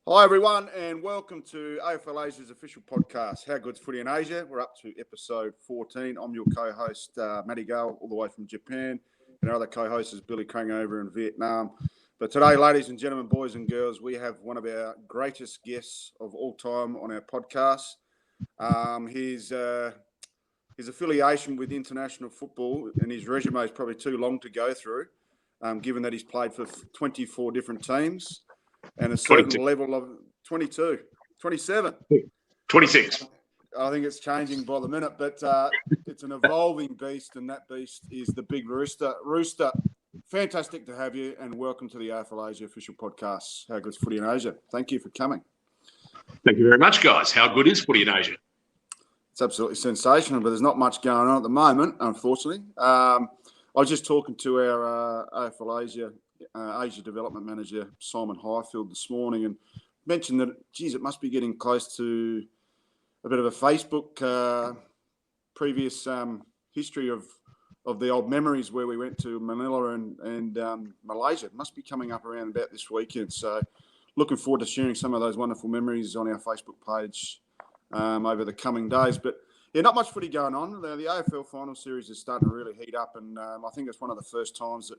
Hi everyone and welcome to AFL Asia's official podcast, How Good's Footy in Asia. We're up to episode 14. I'm your co-host, Matty Gale, all the way from Japan. And our other co-host is Billy Krang over in Vietnam. But today, ladies and gentlemen, boys and girls, we have one of our greatest guests of all time on our podcast. His affiliation with international football and his resume is probably too long to go through, given that he's played for 24 different teams. And a certain 22. level of 22, 27. 26. I think it's changing by the minute, but it's an evolving beast, and that beast is the Big Rooster. Rooster, fantastic to have you, and welcome to the AFL Asia official podcast, How Good's Footy in Asia. Thank you for coming. Thank you very much, guys. How good is footy in Asia? It's absolutely sensational, but there's not much going on at the moment, unfortunately. I was just talking to our AFL Asia Development Manager, Simon Highfield, this morning, and mentioned that, geez, it must be getting close to a bit of a Facebook previous history of the old memories where we went to Manila and Malaysia. It must be coming up around about this weekend. So looking forward to sharing some of those wonderful memories on our Facebook page over the coming days. But yeah, not much footy going on. The AFL final series is starting to really heat up, and I think it's one of the first times that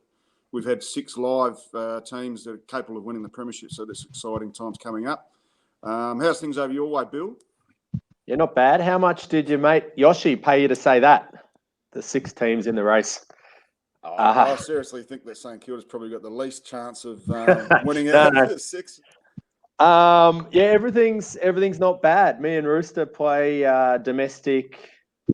we've had 6 live teams that are capable of winning the premiership, so there's exciting times coming up. How's things over your way, Bill? Yeah, not bad. How much did your mate Yoshi pay you to say that? The 6 teams in the race. I seriously think that St Kilda's probably got the least chance of winning out of the 6. Yeah, everything's not bad. Me and Rooster play domestic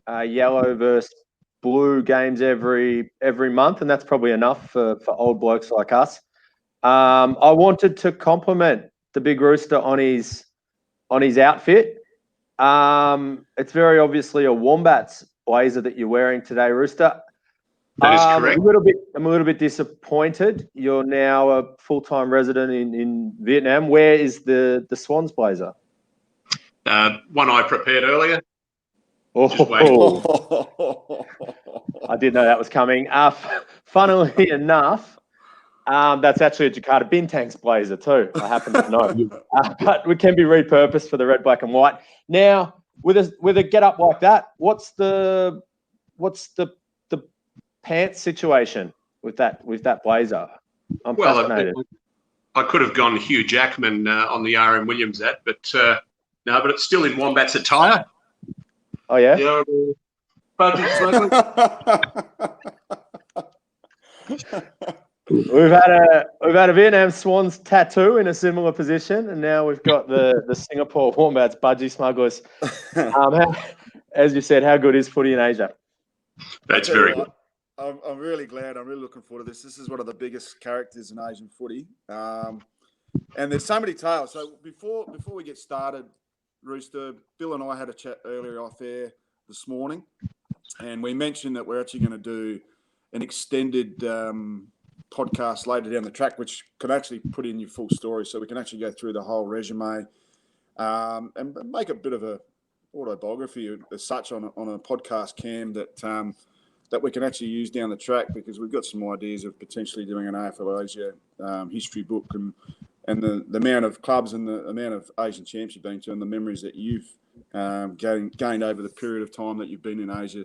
yellow versus blue games every month, and that's probably enough for old blokes like us. I wanted to compliment the Big Rooster on his outfit. It's very obviously a Wombats blazer that you're wearing today, Rooster. That is correct. I'm a little bit disappointed. You're now a full-time resident in Vietnam. Where is the Swans blazer? One I prepared earlier. Oh, I didn't know that was coming. Funnily enough, that's actually a Jakarta Bintang's blazer too. I happen to know, but it can be repurposed for the red, black, and white. Now, with a get up like that, what's the pants situation with that blazer? I'm fascinated. I could have gone Hugh Jackman on the RM Williams ad, but no, but it's still in Wombats attire. Oh yeah. We've had a Vietnam Swans tattoo in a similar position, and now we've got the Singapore Wombats budgie smugglers. As you said, how good is footy in Asia? That's very good. I'm really glad. I'm really looking forward to this. This is one of the biggest characters in Asian footy, and there's so many tales. So before we get started, Rooster, Bill and I had a chat earlier off air this morning, and we mentioned that we're actually going to do an extended podcast later down the track, which can actually put in your full story, so we can actually go through the whole resume and make a bit of a autobiography as such on a podcast cam that we can actually use down the track, because we've got some ideas of potentially doing an AFL Asia history book and the amount of clubs and the amount of Asian champs you've been to and the memories that you've gained over the period of time that you've been in Asia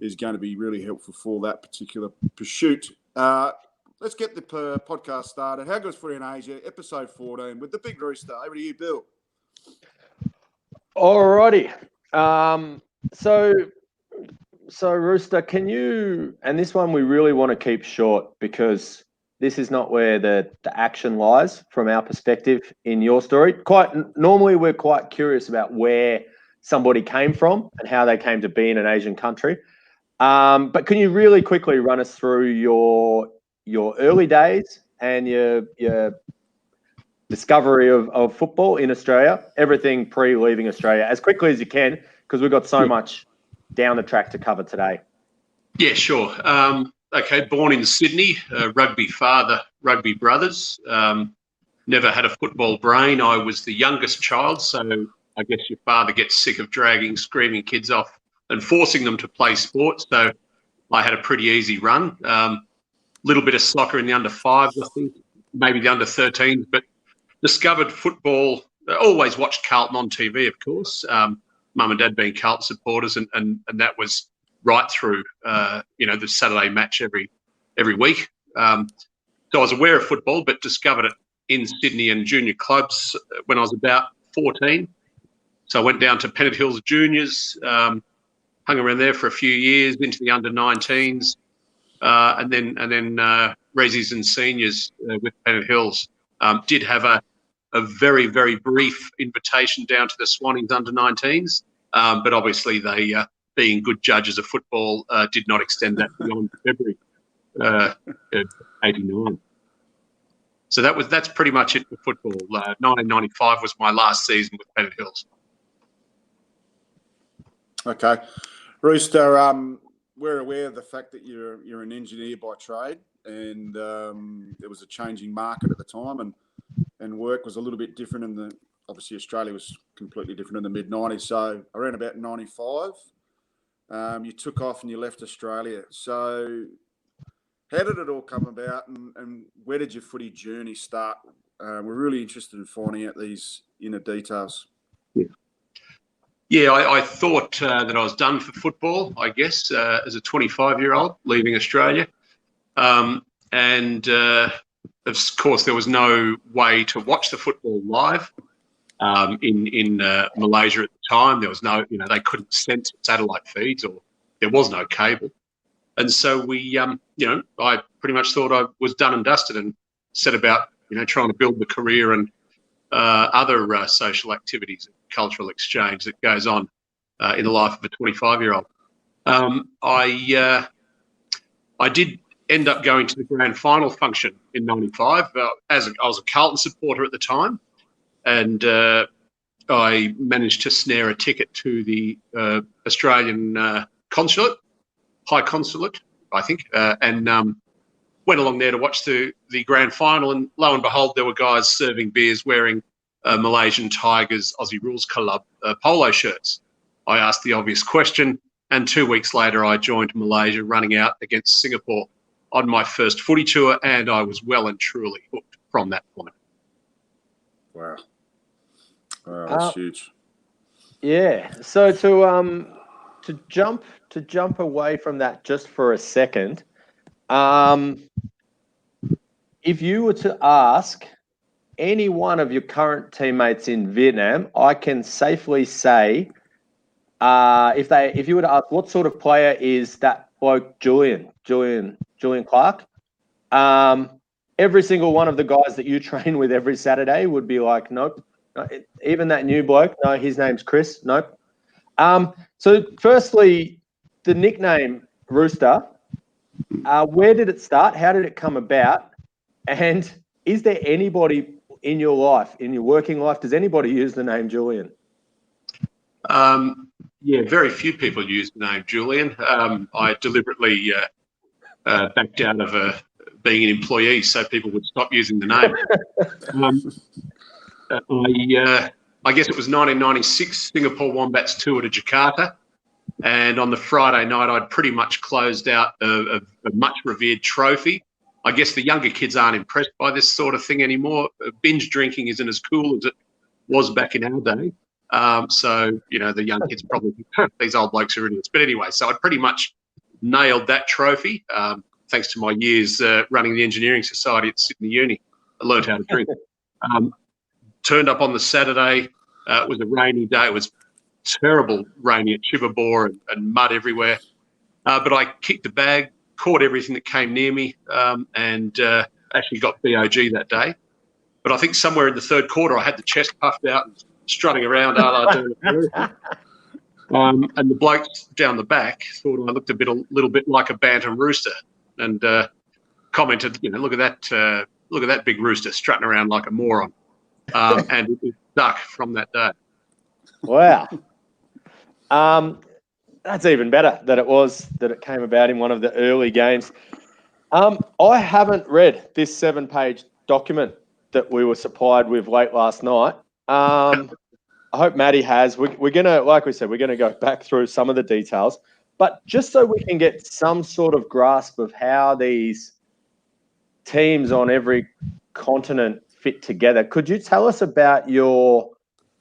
is going to be really helpful for that particular pursuit. Let's get the podcast started. How Good's Footy in Asia, episode 14, with the Big Rooster. Over to you, Bill. Alrighty. So Rooster, can you, and this one we really want to keep short because this is not where the action lies from our perspective in your story. Normally we're quite curious about where somebody came from and how they came to be in an Asian country. But can you really quickly run us through your early days and your discovery of football in Australia, everything pre-leaving Australia, as quickly as you can, because we've got so much down the track to cover today. Yeah, sure. Okay, born in Sydney, rugby father, rugby brothers. Never had a football brain. I was the youngest child, so I guess your father gets sick of dragging screaming kids off and forcing them to play sports. So I had a pretty easy run. Little bit of soccer in the under 5s, I think, maybe the under 13s, but discovered football. Always watched Carlton on TV, of course. Mum and Dad being Carlton supporters, and that was right through the Saturday match every week. So I was aware of football, but discovered it in Sydney and junior clubs when I was about 14. So I went down to Pennant Hills Juniors, hung around there for a few years, into the under-19s, and then resis and seniors with Pennant Hills. Did have a very, very brief invitation down to the Swannies under-19s, but obviously they, being good judges of football, did not extend that beyond February 89. So that's pretty much it for football. 1995 was my last season with Pennant Hills. Okay. Rooster, we're aware of the fact that you're an engineer by trade, and there was a changing market at the time, and work was a little bit different obviously Australia was completely different in the mid-90s. So around about 95, you took off and you left Australia. So how did it all come about, and where did your footy journey start? We're really interested in finding out these inner details. Yeah, I thought that I was done for football, I guess, as a 25-year-old leaving Australia. And of course, there was no way to watch the football live in Malaysia at the time. There was no, they couldn't sense satellite feeds, or there was no cable. And so we, I pretty much thought I was done and dusted, and set about, trying to build the career and other social activities, cultural exchange that goes on in the life of a 25-year-old. I did end up going to the grand final function in 95. I was a Carlton supporter at the time, and I managed to snare a ticket to the Australian consulate, High Consulate, I think, and went along there to watch the grand final, and lo and behold, there were guys serving beers wearing Malaysian Tigers Aussie Rules Club polo shirts. I asked the obvious question, and 2 weeks later I joined Malaysia running out against Singapore on my first footy tour, and I was well and truly hooked from that point. Wow, that's huge. Yeah. So to jump away from that just for a second, if you were to ask any one of your current teammates in Vietnam, I can safely say, if you were to ask what sort of player is that bloke Julian Clark, every single one of the guys that you train with every Saturday would be like, nope. Even that new bloke, no, his name's Chris, nope. So firstly, the nickname Rooster, where did it start? How did it come about? And is there anybody in your life, in your working life, does anybody use the name Julian? Yeah, very few people use the name Julian. I deliberately backed out of being an employee so people would stop using the name. I guess it was 1996, Singapore Wombats tour to Jakarta. And on the Friday night, I'd pretty much closed out a much revered trophy. I guess the younger kids aren't impressed by this sort of thing anymore. Binge drinking isn't as cool as it was back in our day. So, the young kids probably think, these old blokes are idiots. But anyway, so I pretty much nailed that trophy, thanks to my years running the Engineering Society at Sydney Uni. I learned how to drink. Turned up on the Saturday. It was a rainy day. It was terrible rainy at Chivabor and mud everywhere. But I kicked the bag, caught everything that came near me, and actually got BOG that day. But I think somewhere in the third quarter, I had the chest puffed out and strutting around. And the blokes down the back thought I looked a little bit like a bantam rooster, and commented, look at that big rooster strutting around like a moron. And it was stuck from that day. Wow. That's even better that it came about in one of the early games. I haven't read this 7-page document that we were supplied with late last night. I hope Maddie has. We're gonna, like we said, we're gonna go back through some of the details, but just so we can get some sort of grasp of how these teams on every continent fit together. Could you tell us about your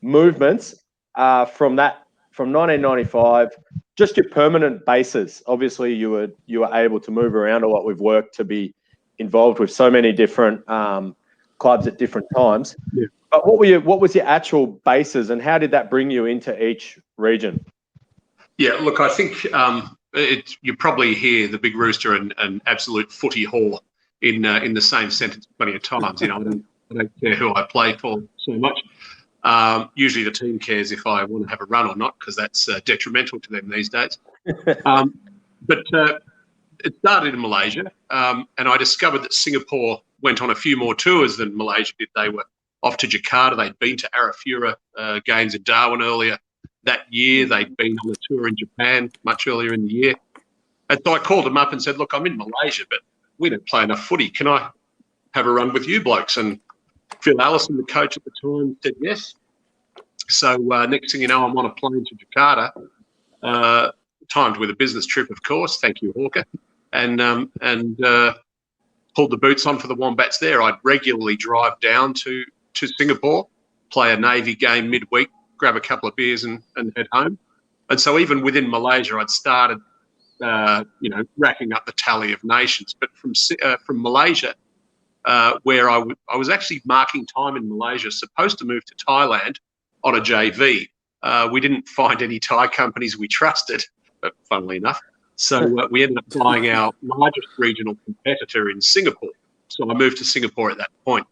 movements from 1995, just your permanent bases? Obviously, you were able to move around a lot with work to be involved with so many different clubs at different times. Yeah. But what was your actual bases, and how did that bring you into each region? Yeah, look, I think you probably hear the Big Rooster and absolute footy whore in the same sentence plenty of times. I don't care who I play for so much. Usually the team cares if I want to have a run or not, because that's detrimental to them these days. But it started in Malaysia, and I discovered that Singapore went on a few more tours than Malaysia did. They were off to Jakarta. They'd been to Arafura games in Darwin earlier that year. They'd been on a tour in Japan much earlier in the year. And so I called them up and said, look, I'm in Malaysia, but we don't play enough footy. Can I have a run with you blokes? And Phil Allison, the coach at the time, said yes. So next thing you know, I'm on a plane to Jakarta, timed with a business trip, of course. Thank you, Hawker. And pulled the boots on for the Wombats there. I'd regularly drive down to Singapore, play a Navy game midweek, grab a couple of beers and head home. And so even within Malaysia, I'd started, racking up the tally of nations. But from Malaysia, where I was actually marking time in Malaysia, supposed to move to Thailand on a JV. We didn't find any Thai companies we trusted, but funnily enough. So we ended up buying our largest regional competitor in Singapore. So I moved to Singapore at that point.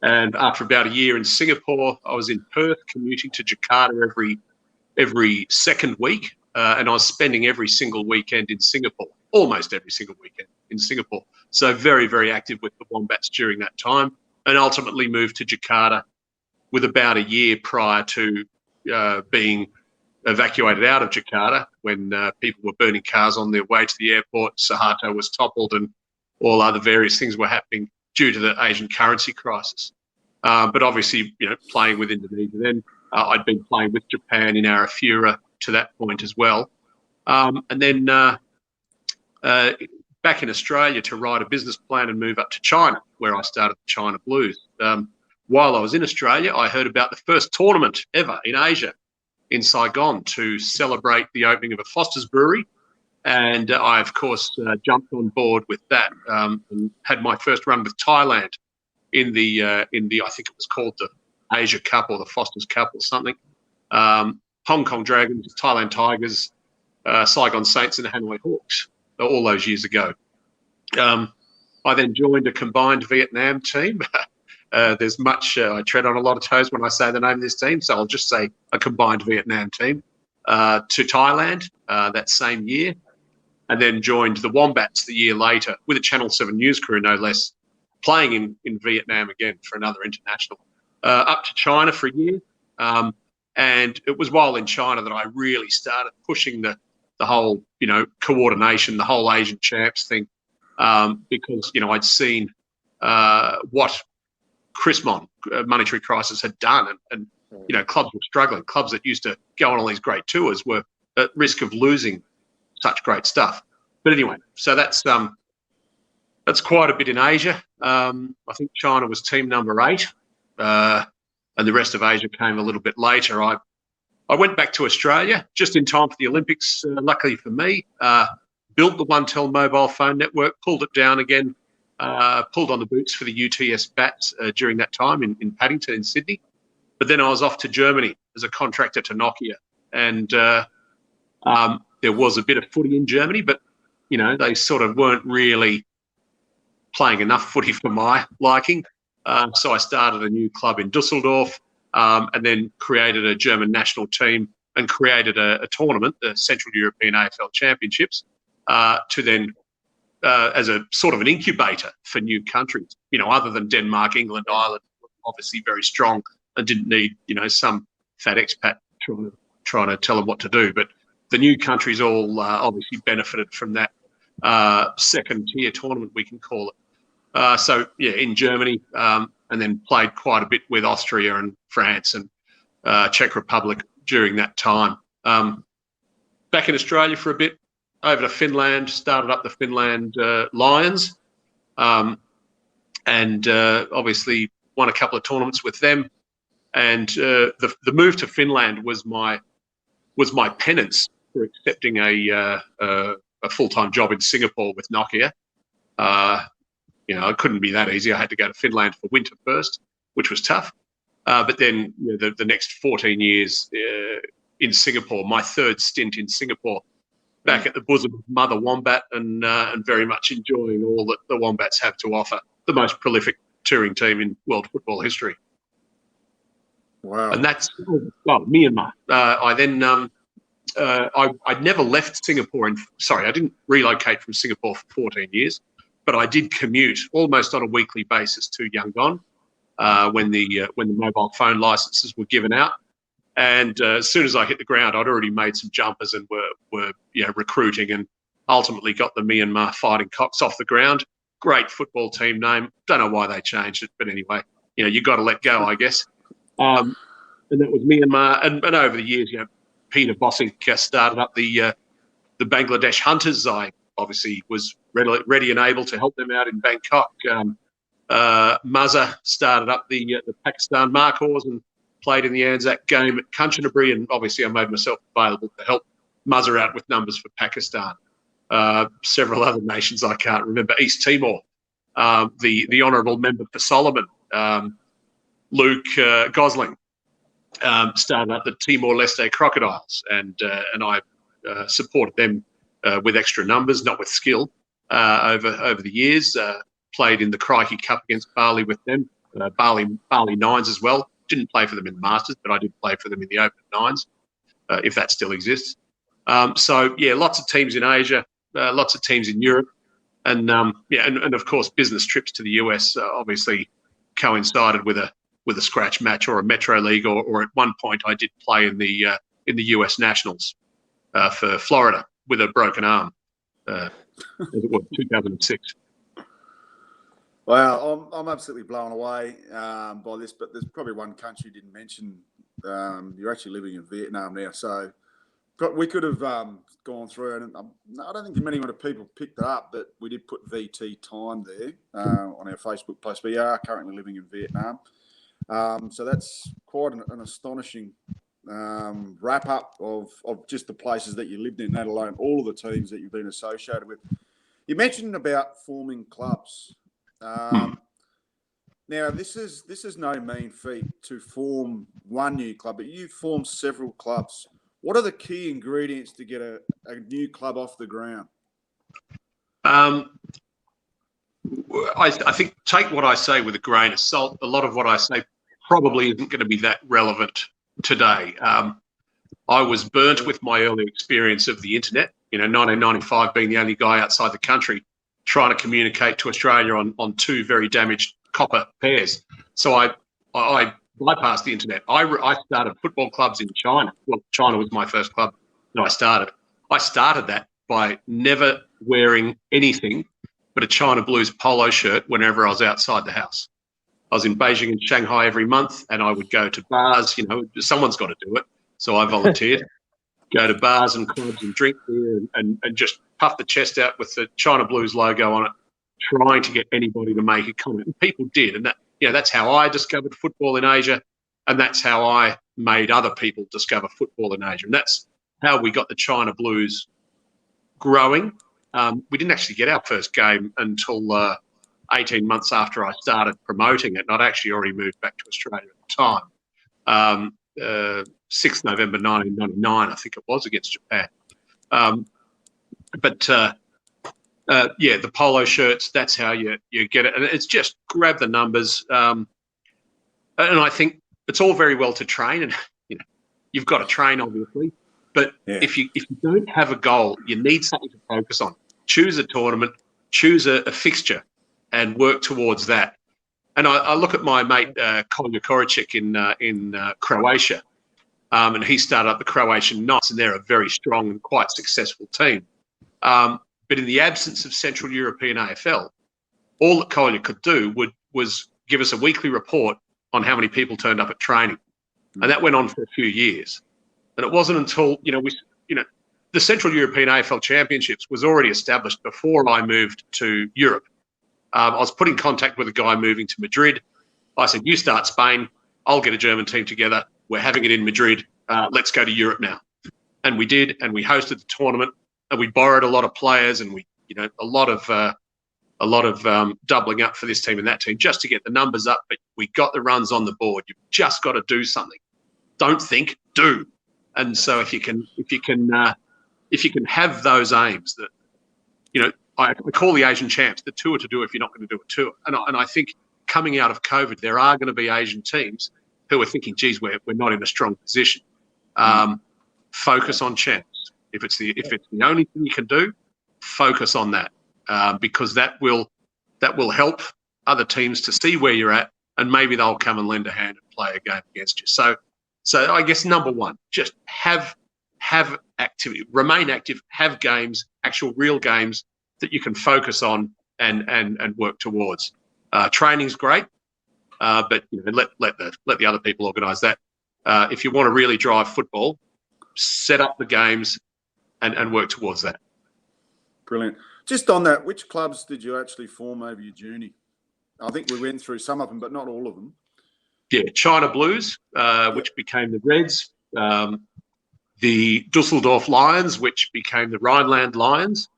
And after about a year in Singapore, I was in Perth commuting to Jakarta every second week. And I was spending every single weekend in Singapore, almost every single weekend in Singapore. So very, very active with the Wombats during that time, and ultimately moved to Jakarta with about a year prior to being evacuated out of Jakarta when people were burning cars on their way to the airport. Suharto was toppled and all other various things were happening due to the Asian currency crisis. But obviously, playing with Indonesia then, I'd been playing with Japan in Arafura to that point as well. And then back in Australia to write a business plan and move up to China, where I started the China Blues. While I was in Australia, I heard about the first tournament ever in Asia in Saigon to celebrate the opening of a Foster's brewery. And I, of course, jumped on board with that and had my first run with Thailand in the I think it was called the Asia Cup or the Foster's Cup or something. Hong Kong Dragons, Thailand Tigers, Saigon Saints and Hanoi Hawks all those years ago. I then joined a combined Vietnam team. There's much, I tread on a lot of toes when I say the name of this team, so I'll just say a combined Vietnam team to Thailand that same year, and then joined the Wombats the year later with a Channel 7 news crew, no less, playing in Vietnam again for another international. Up to China for a year. And it was while in China that I really started pushing the whole, coordination, the whole Asian champs thing, because, I'd seen what Chrismon, monetary crisis, had done. And clubs were struggling. Clubs that used to go on all these great tours were at risk of losing such great stuff. But anyway, so that's quite a bit in Asia. I think China was team number 8. And the rest of Asia came a little bit later. I went back to Australia just in time for the Olympics, luckily for me, built the OneTel mobile phone network, pulled it down again, pulled on the boots for the UTS Bats during that time in Paddington in Sydney. But then I was off to Germany as a contractor to Nokia. And there was a bit of footy in Germany, but, they sort of weren't really playing enough footy for my liking. So I started a new club in Dusseldorf and then created a German national team and created a tournament, the Central European AFL Championships, to then as a sort of an incubator for new countries, other than Denmark, England, Ireland, obviously very strong and didn't need, some fat expat trying to tell them what to do. But the new countries all obviously benefited from that second tier tournament, we can call it. So, in Germany, and then played quite a bit with Austria and France and Czech Republic during that time. Back in Australia for a bit, over to Finland, started up the Finland Lions. and obviously won a couple of tournaments with them. And the move to Finland was my penance for accepting a full-time job in Singapore with Nokia. It couldn't be that easy. I had to go to Finland for winter first, which was tough. But then the next 14 years in Singapore, my third stint in Singapore, back at the bosom of Mother Wombat, and very much enjoying all that the Wombats have to offer. The most prolific touring team in world football history. Wow. And that's Myanmar. I then I never left Singapore. I didn't relocate from Singapore for 14 years, but I did commute almost on a weekly basis to Yangon when the mobile phone licenses were given out. And as soon as I hit the ground, I'd already made some jumpers and were recruiting, and ultimately got the Myanmar Fighting Cocks off the ground. Great football team name. Don't know why they changed it, but anyway, you got to let go, I guess. And that was Myanmar. And over the years, Peter Bossink started up the Bangladesh Hunters. I obviously was ready and able to help them out in Bangkok. Muzza started up the Pakistan Markhors and played in the Anzac game at Kanchanaburi, and obviously I made myself available to help Muzza out with numbers for Pakistan. Several other nations I can't remember. East Timor, the honourable member for Solomon, Luke Gosling, started up the Timor-Leste Crocodiles, and I supported them with extra numbers, not with skill, over the years. Played in the Crikey Cup against Bali with them, Bali Nines as well. Didn't play for them in the Masters, but I did play for them in the Open Nines, if that still exists. Lots of teams in Asia, lots of teams in Europe, and of course business trips to the US obviously coincided with a scratch match or a Metro League, or at one point I did play in the US Nationals for Florida with a broken arm. As it was 2006. Wow, I'm absolutely blown away by this, but there's probably one country you didn't mention. You're actually living in Vietnam now, so we could have gone through, and I don't think many people picked it up, but we did put VT time there on our Facebook post. We are currently living in Vietnam, so that's quite an astonishing wrap up of just the places that you lived in, let alone all of the teams that you've been associated with. You mentioned about forming clubs. Now, this is no mean feat to form one new club, but you formed several clubs. What are the key ingredients to get a new club off the ground? I think take what I say with a grain of salt. A lot of what I say probably isn't going to be that relevant today. I was burnt with my early experience of the internet. 1995, being the only guy outside the country trying to communicate to Australia on two very damaged copper pairs. So I bypassed the internet. I started football clubs in China. Well, China was my first club that I started. I started that by never wearing anything but a China Blues polo shirt whenever I was outside the house. I was in Beijing and Shanghai every month, and I would go to bars. Someone's got to do it. So I volunteered. Go to bars and clubs and drink beer and just puff the chest out with the China Blues logo on it, trying to get anybody to make a comment. And people did. And that's how I discovered football in Asia, and that's how I made other people discover football in Asia. And that's how we got the China Blues growing. We didn't actually get our first game until 18 months after I started promoting it, and I'd actually already moved back to Australia at the time. 6th November 1999, I think it was, against Japan. The polo shirts, that's how you get it. And it's just grab the numbers. And I think it's all very well to train, and you've got to train, obviously. But if you don't have a goal, you need something to focus on. Choose a tournament, choose a fixture, and work towards that. And I look at my mate Kolja Koricic in Croatia, and he started up the Croatian Knights, and they're a very strong and quite successful team. But in the absence of Central European AFL, all that Kolja could do was give us a weekly report on how many people turned up at training, and that went on for a few years. And it wasn't until the Central European AFL Championships was already established before I moved to Europe. I was put in contact with a guy moving to Madrid. I said, you start Spain, I'll get a German team together. We're having it in Madrid. Let's go to Europe now. And we did, and we hosted the tournament, and we borrowed a lot of players, and we, a lot of doubling up for this team and that team just to get the numbers up. But we got the runs on the board. You've just got to do something. Don't think, do. And so if you can have those aims that, I call the Asian champs the tour to do if you're not going to do a tour. And I think coming out of COVID, there are going to be Asian teams who are thinking, geez, we're not in a strong position. Focus on champs. If it's the only thing you can do, focus on that, because that will help other teams to see where you're at, and maybe they'll come and lend a hand and play a game against you. So I guess number one, just have activity, remain active, have games, actual real games that you can focus on and work towards. Training's great, but let the other people organise that. If you want to really drive football, set up the games and work towards that. Brilliant. Just on that, which clubs did you actually form over your journey? I think we went through some of them, but not all of them. Yeah, China Blues, which became the Reds, the Dusseldorf Lions, which became the Rhineland Lions,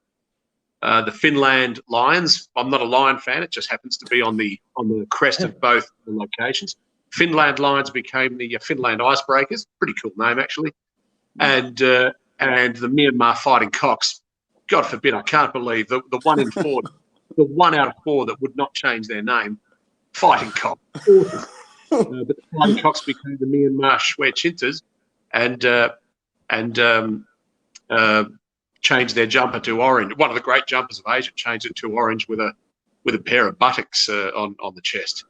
the Finland Lions. I'm not a Lion fan; it just happens to be on the crest of both the locations. Finland Lions became the Finland Icebreakers. Pretty cool name, actually. And the Myanmar Fighting Cocks. God forbid, I can't believe the 1 in 4, the 1 out of 4 that would not change their name. Fighting Cocks. But the Fighting Cocks became the Myanmar Schwerchintas and changed their jumper to orange. One of the great jumpers of Asia changed it to orange with a pair of buttocks on the chest.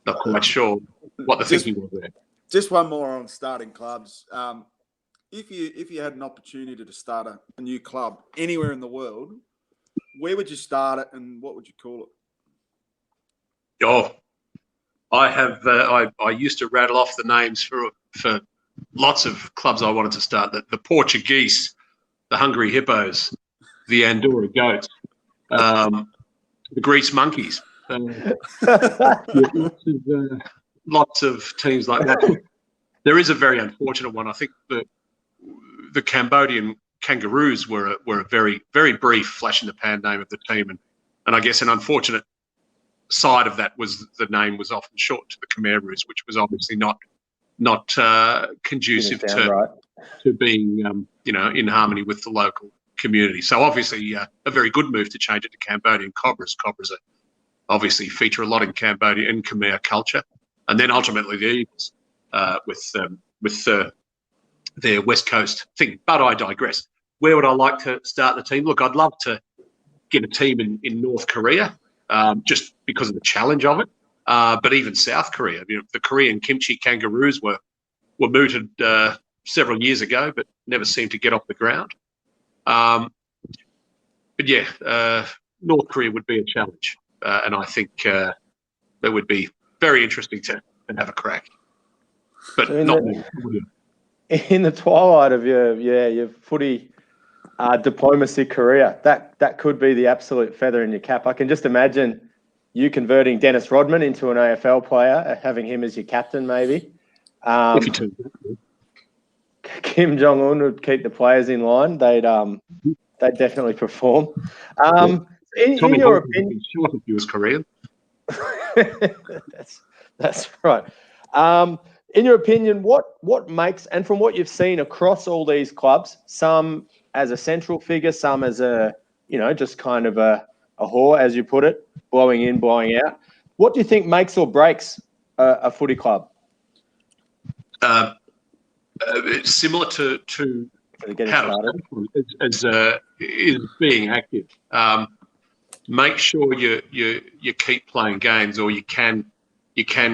Not quite sure what the thinking was there. Just one more on starting clubs. If you had an opportunity to start a new club anywhere in the world, where would you start it and what would you call it? Oh, I have. I used to rattle off the names for lots of clubs I wanted to start. The Portuguese, the Hungry Hippos, the Andorra Goats, the Grease Monkeys. Lots of teams like that. There is a very unfortunate one. I think the Cambodian Kangaroos were a very, very brief flash in the pan name of the team, and I guess an unfortunate side of that was the name was often short to the Khmer Roos, which was obviously not conducive to being in harmony with the local community. So obviously a very good move to change it to Cambodian Cobras. Cobras are obviously feature a lot in Cambodia and Khmer culture, and then ultimately the Eagles with their West Coast thing. But I digress. Where would I like to start the team? Look, I'd love to get a team in North Korea, just because of the challenge of it. But even South Korea, the Korean Kimchi Kangaroos were mooted several years ago, but never seemed to get off the ground. But yeah, North Korea would be a challenge, and I think that would be very interesting to have a crack. But so not in the twilight of your footy diplomacy career, that could be the absolute feather in your cap. I can just imagine you converting Dennis Rodman into an AFL player, having him as your captain, maybe. Kim Jong-un would keep the players in line. They'd definitely perform. In your opinion, sure if he was Korean. that's right. In your opinion, what makes, and from what you've seen across all these clubs, some as a central figure, some as a just kind of a whore, as you put it, blowing in, blowing out. What do you think makes or breaks a footy club? It's similar to how is being active. Make sure you keep playing games, or you can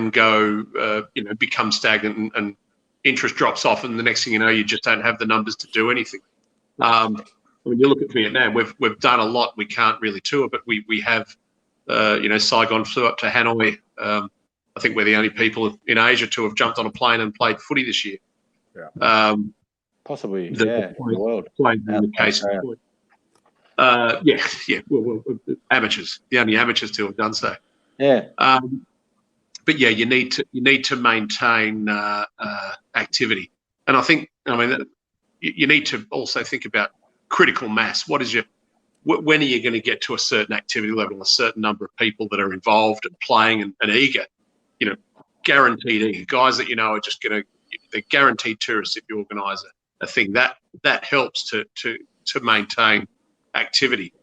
go become stagnant and interest drops off, and the next thing you know, you just don't have the numbers to do anything. When you look at Vietnam, we've done a lot. We can't really tour, but we have Saigon flew up to Hanoi. I think we're the only people in Asia to have jumped on a plane and played footy this year. Yeah. Possibly, in the world. Played in the case. Well, amateurs, the only amateurs to have done so. Yeah. But yeah, you need to maintain activity, and I mean, you need to also think about critical mass. When are you going to get to a certain activity level, a certain number of people that are involved and playing and eager, guaranteed eager guys that are just they're guaranteed tourists if you organise a thing that helps to maintain activity,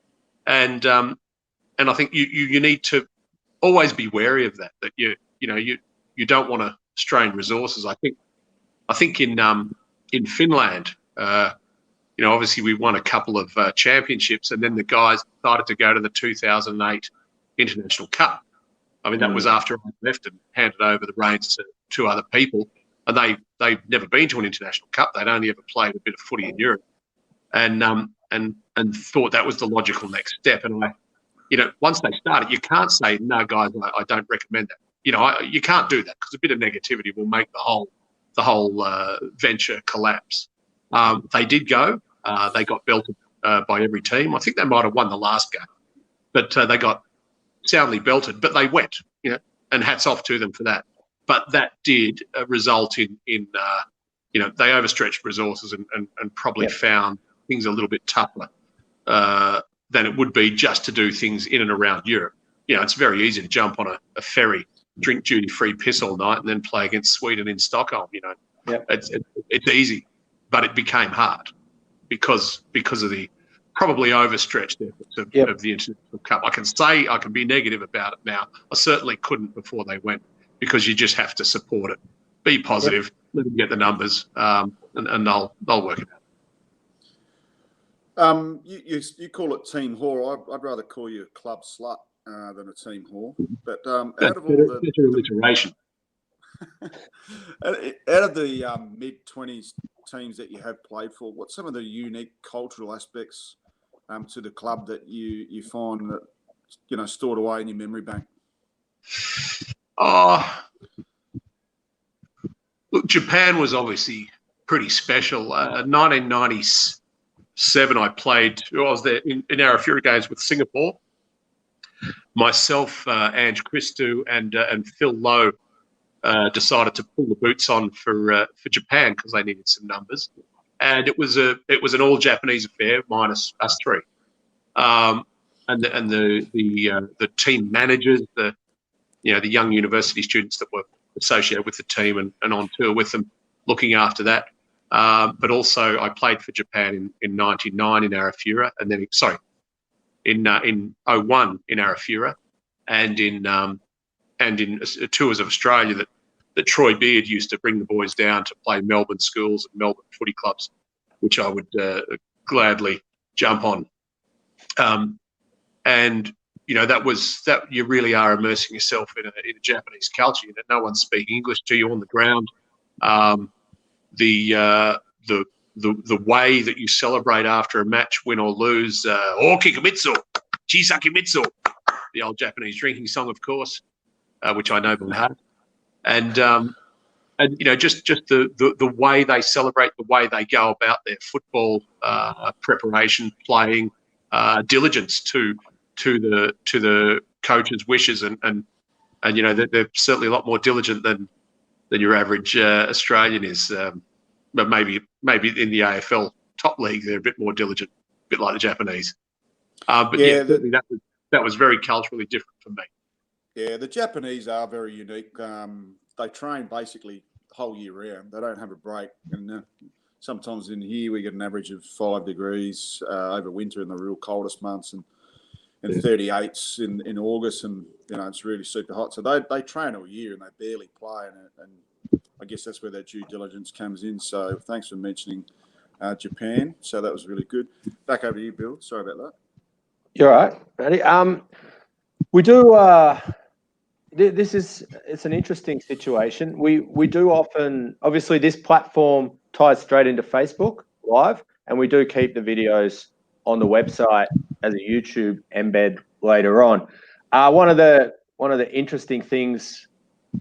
and I think you need to always be wary of that you don't want to strain resources. I think in Finland, obviously we won a couple of championships, and then the guys decided to go to the 2008 International Cup. I mean, that was after I left and handed over the reins to two other people, and they've never been to an International Cup. They'd only ever played a bit of footy in Europe, and thought that was the logical next step. And once they started, you can't say, no, guys, I don't recommend that. You can't do that, because a bit of negativity will make the whole venture collapse. They did go. They got belted by every team. I think they might have won the last game, but they got soundly belted. But they went, and hats off to them for that. But that did result in they overstretched resources and probably found things a little bit tougher than it would be just to do things in and around Europe. It's very easy to jump on a ferry, drink duty-free piss all night, and then play against Sweden in Stockholm. It's easy, but it became hard because of the probably overstretched efforts of the International Cup. I can be negative about it now. I certainly couldn't before they went, because you just have to support it, be positive, let them get the numbers, and they'll work it out. You call it team whore. I'd rather call you a club slut than a team whore. But out of all the alliteration, out of the mid-20s teams that you have played for, what's some of the unique cultural aspects to the club that you find that stored away in your memory bank? Look, Japan was obviously pretty special. 1997, I was there in Arafura games with Singapore. Myself, Ange Christou, and Phil Lowe decided to pull the boots on for Japan, because they needed some numbers, and it was an all Japanese affair minus us three, and the team managers, the young university students that were associated with the team and on tour with them, looking after that. But also I played for Japan in 99 in Arafura, and then in 01 in Arafura, and in tours of Australia that Troy Beard used to bring the boys down to play Melbourne schools and Melbourne footy clubs, which I would gladly jump on. And that you really are immersing yourself in a Japanese culture. No one's speaking English to you on the ground. The way that you celebrate after a match, win or lose, Kikamitsu, Chisakimitsu, the old Japanese drinking song, of course, which I know by heart, and just the way they celebrate, the way they go about their football preparation, playing, diligence to the coach's wishes, and they're certainly a lot more diligent than your average Australian is. But maybe in the AFL top league they're a bit more diligent, a bit like the Japanese. Certainly that was very culturally different for me. Yeah, the Japanese are very unique. They train basically the whole year round. They don't have a break, and sometimes in here we get an average of 5 degrees over winter in the real coldest months, and 38s in August, and it's really super hot. So they train all year and they barely play, and I guess that's where that due diligence comes in. So thanks for mentioning Japan. So that was really good. Back over to you, Bill. Sorry about that. You're all right, Matty. We do. It's an interesting situation. We do often, obviously, this platform ties straight into Facebook Live, and we do keep the videos on the website as a YouTube embed later on. One of the interesting things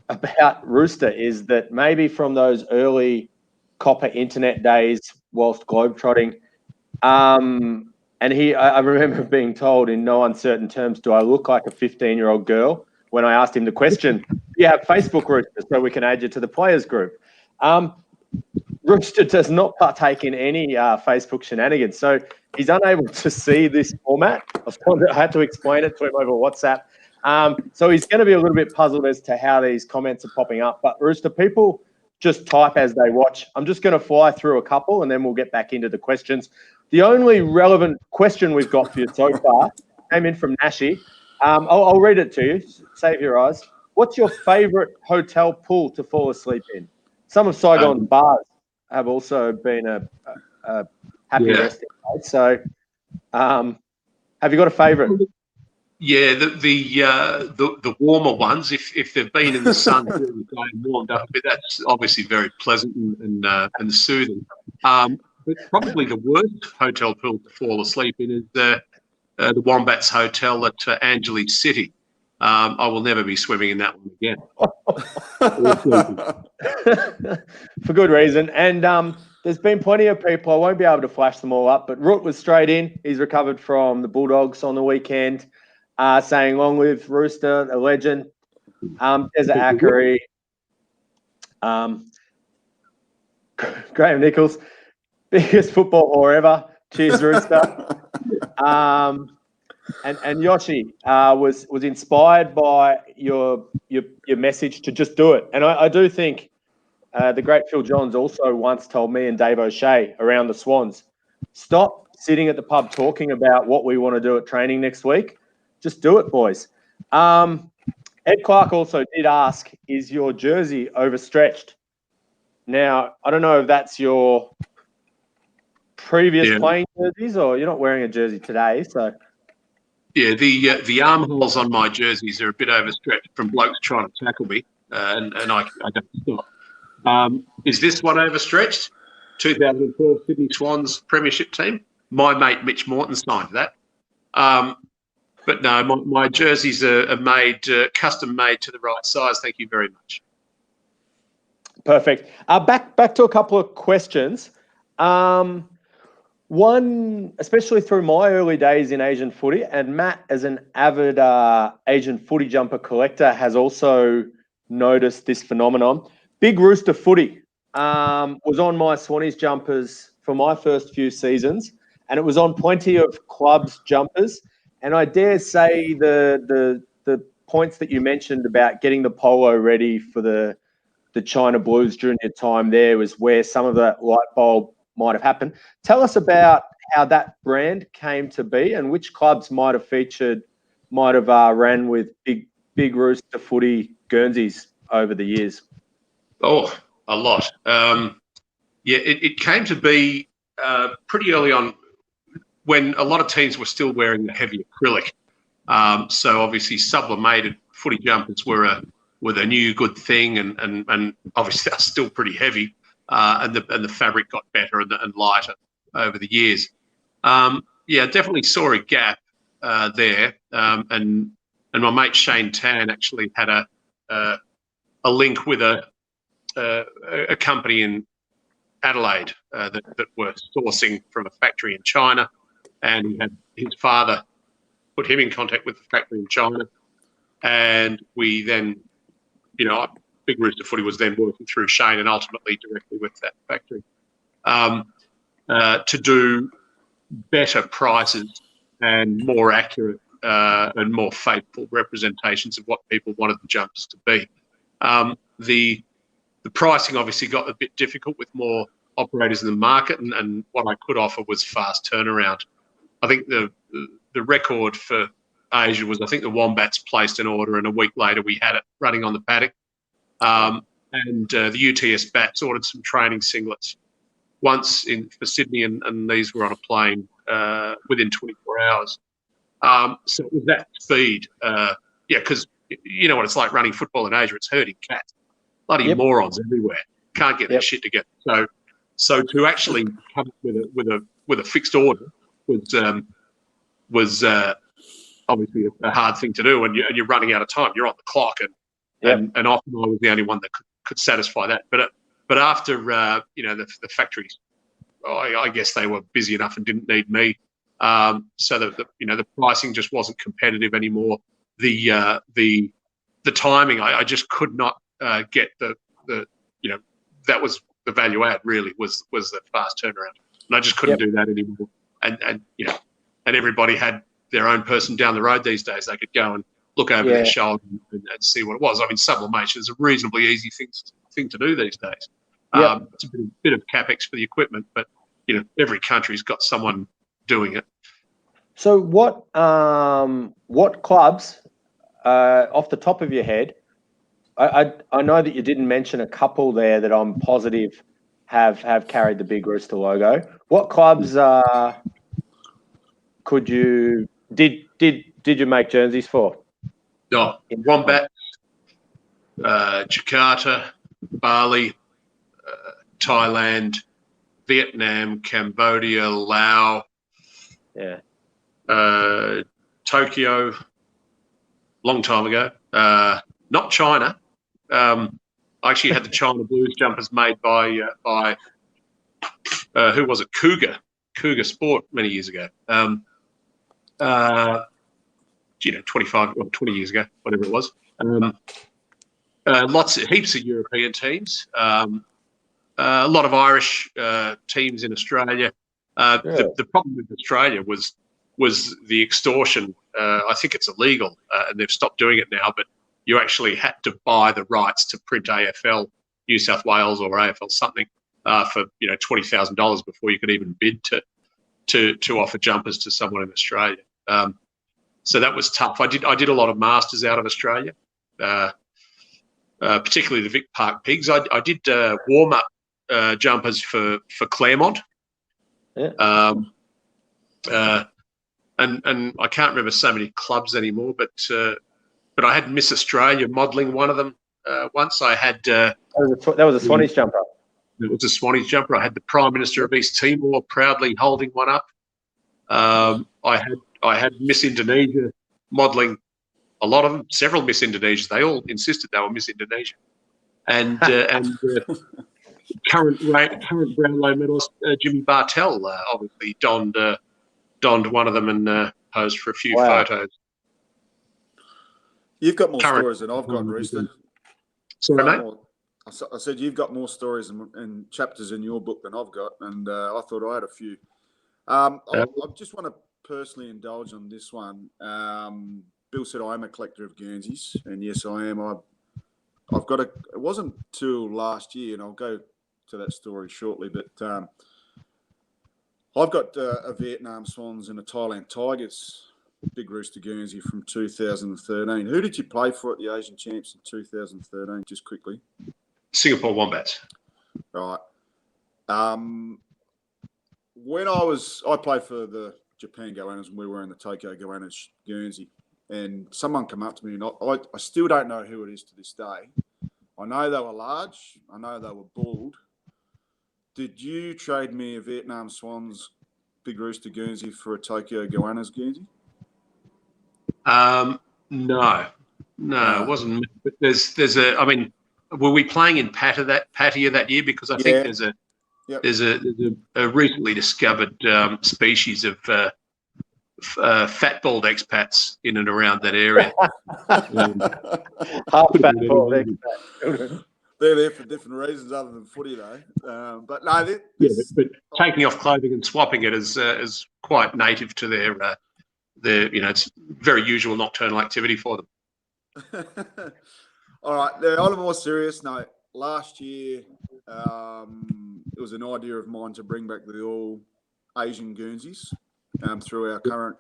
about Rooster is that maybe from those early copper internet days whilst globetrotting, And I remember being told in no uncertain terms, do I look like a 15-year-old girl? When I asked him the question, do you have Facebook, Rooster, so we can add you to the players group? Rooster does not partake in any Facebook shenanigans. So he's unable to see this format. I had to explain it to him over WhatsApp. So he's going to be a little bit puzzled as to how these comments are popping up. But Rooster, people just type as they watch. I'm just going to fly through a couple and then we'll get back into the questions. The only relevant question we've got for you so far came in from Nashi. I'll read it to you. Save your eyes. What's your favourite hotel pool to fall asleep in? Some of Saigon's bars have also been a happy resting place. So, have you got a favourite? Yeah, the warmer ones. If they've been in the sun during the day and warmed up a bit, that's obviously very pleasant and soothing. But probably the worst hotel pool to fall asleep in is the Wombats Hotel at Angeles City. I will never be swimming in that one again. For good reason. And there's been plenty of people, I won't be able to flash them all up, but Root was straight in. He's recovered from the Bulldogs on the weekend, saying long live Rooster, a legend. There's Ackery. Graham Nichols, biggest football whore ever. Cheers, Rooster. And Yoshi was inspired by your message to just do it. And I do think the great Phil Johns also once told me and Dave O'Shea around the Swans, stop sitting at the pub talking about what we want to do at training next week. Just do it, boys. Ed Clark also did ask, is your jersey overstretched? Now, I don't know if that's your previous playing jerseys or you're not wearing a jersey today, so... Yeah, the armholes on my jerseys are a bit overstretched from blokes trying to tackle me, and I don't stop. Is this one overstretched? 2012 Sydney Swans premiership team. My mate Mitch Morton signed that. But no, my jerseys are made, custom made to the right size. Thank you very much. Perfect. Back to a couple of questions. One, especially through my early days in Asian footy, and Matt, as an avid Asian footy jumper collector, has also noticed this phenomenon. Big Rooster footy was on my Swannies jumpers for my first few seasons, and it was on plenty of clubs' jumpers. And I dare say the points that you mentioned about getting the polo ready for the China Blues during your time there was where some of that light bulb might have happened. Tell us about how that brand came to be and which clubs might have ran with big Rooster footy Guernseys over the years. Oh, a lot. It came to be pretty early on when a lot of teams were still wearing the heavy acrylic. So obviously sublimated footy jumpers were the new good thing, and obviously they're still pretty heavy. And the fabric got better and lighter over the years. Definitely saw a gap there. And my mate Shane Tan actually had a link with a company in Adelaide that were sourcing from a factory in China, and he had his father put him in contact with the factory in China, and we then, Big Rooster Footy was then working through Shane and ultimately directly with that factory to do better prices and more accurate and more faithful representations of what people wanted the jumpers to be. The pricing obviously got a bit difficult with more operators in the market, and what I could offer was fast turnaround. I think the record for Asia was, I think the Wombats placed an order and a week later we had it running on the paddock. And the UTS Bats ordered some training singlets once for Sydney, and these were on a plane within 24 hours. So it was that speed. Because you know what it's like running football in Asia. It's herding cats. Bloody morons everywhere. Can't get their shit together. So to actually come up with a fixed order was obviously a hard thing to do, and you're running out of time. You're on the clock, and often I was the only one that could satisfy that. But after the factories, I guess they were busy enough and didn't need me So the pricing just wasn't competitive anymore. The timing, I just could not get the that was the value add really was the fast turnaround, and I just couldn't do that anymore. And everybody had their own person down the road these days. They could go and look over their shoulder and see what it was. I mean, sublimation is a reasonably easy thing to do these days. It's a bit of capex for the equipment, but every country's got someone doing it. So what clubs, off the top of your head, I know that you didn't mention a couple there that I'm positive have carried the Big Rooster logo. What clubs did you make jerseys for? Oh, Wombats, Jakarta, Bali, Thailand, Vietnam, Cambodia, Laos, Tokyo, long time ago. Not China. I actually had the China Blues jumpers made by who was it? Cougar Sport many years ago. 25 or 20 years ago, whatever it was. Heaps of European teams. A lot of Irish teams in Australia. The problem with Australia was the extortion. I think it's illegal, and they've stopped doing it now. But you actually had to buy the rights to print AFL New South Wales or AFL something for $20,000 before you could even bid to offer jumpers to someone in Australia. So that was tough. I did a lot of masters out of Australia, particularly the Vic Park Pigs. I did warm up jumpers for Claremont. And I can't remember so many clubs anymore, but I had Miss Australia modelling one of them once. I had that was a Swannies jumper. It was a Swannies jumper. I had the Prime Minister of East Timor proudly holding one up. I had Miss Indonesia modelling a lot of them, several Miss Indonesias. They all insisted they were Miss Indonesia, and current Brownlow medalist Jimmy Bartell obviously donned one of them and posed for a few photos. You've got more stories than I've got, Rooster. Sorry, mate? I said you've got more stories and chapters in your book than I've got, and I thought I had a few. I just want to personally indulge on this one. Bill said I am a collector of Guernseys, and yes, I am. I've got it wasn't till last year, and I'll go to that story shortly, but I've got a Vietnam Swans and a Thailand Tigers Big Rooster Guernsey from 2013. Who did you play for at the Asian Champs in 2013, just quickly? Singapore Wombats. Right. When I played for the Japan Goannas and we were in the Tokyo Goannas Guernsey, and someone came up to me, and I still don't know who it is to this day. I know they were large. I know they were bald. Did you trade me a Vietnam Swans Big Rooster Guernsey for a Tokyo Goannas Guernsey? No, it wasn't. But there's a. I mean, were we playing in Pattaya that year? Because I think there's a recently discovered species of fat bald expats in and around that area. Half fat bald expat. They're there for different reasons other than footy, though. But no, but taking off clothing and swapping it is quite native to their it's very usual nocturnal activity for them. All right. On a more serious note, last year it was an idea of mine to bring back the all Asian Guernseys through our current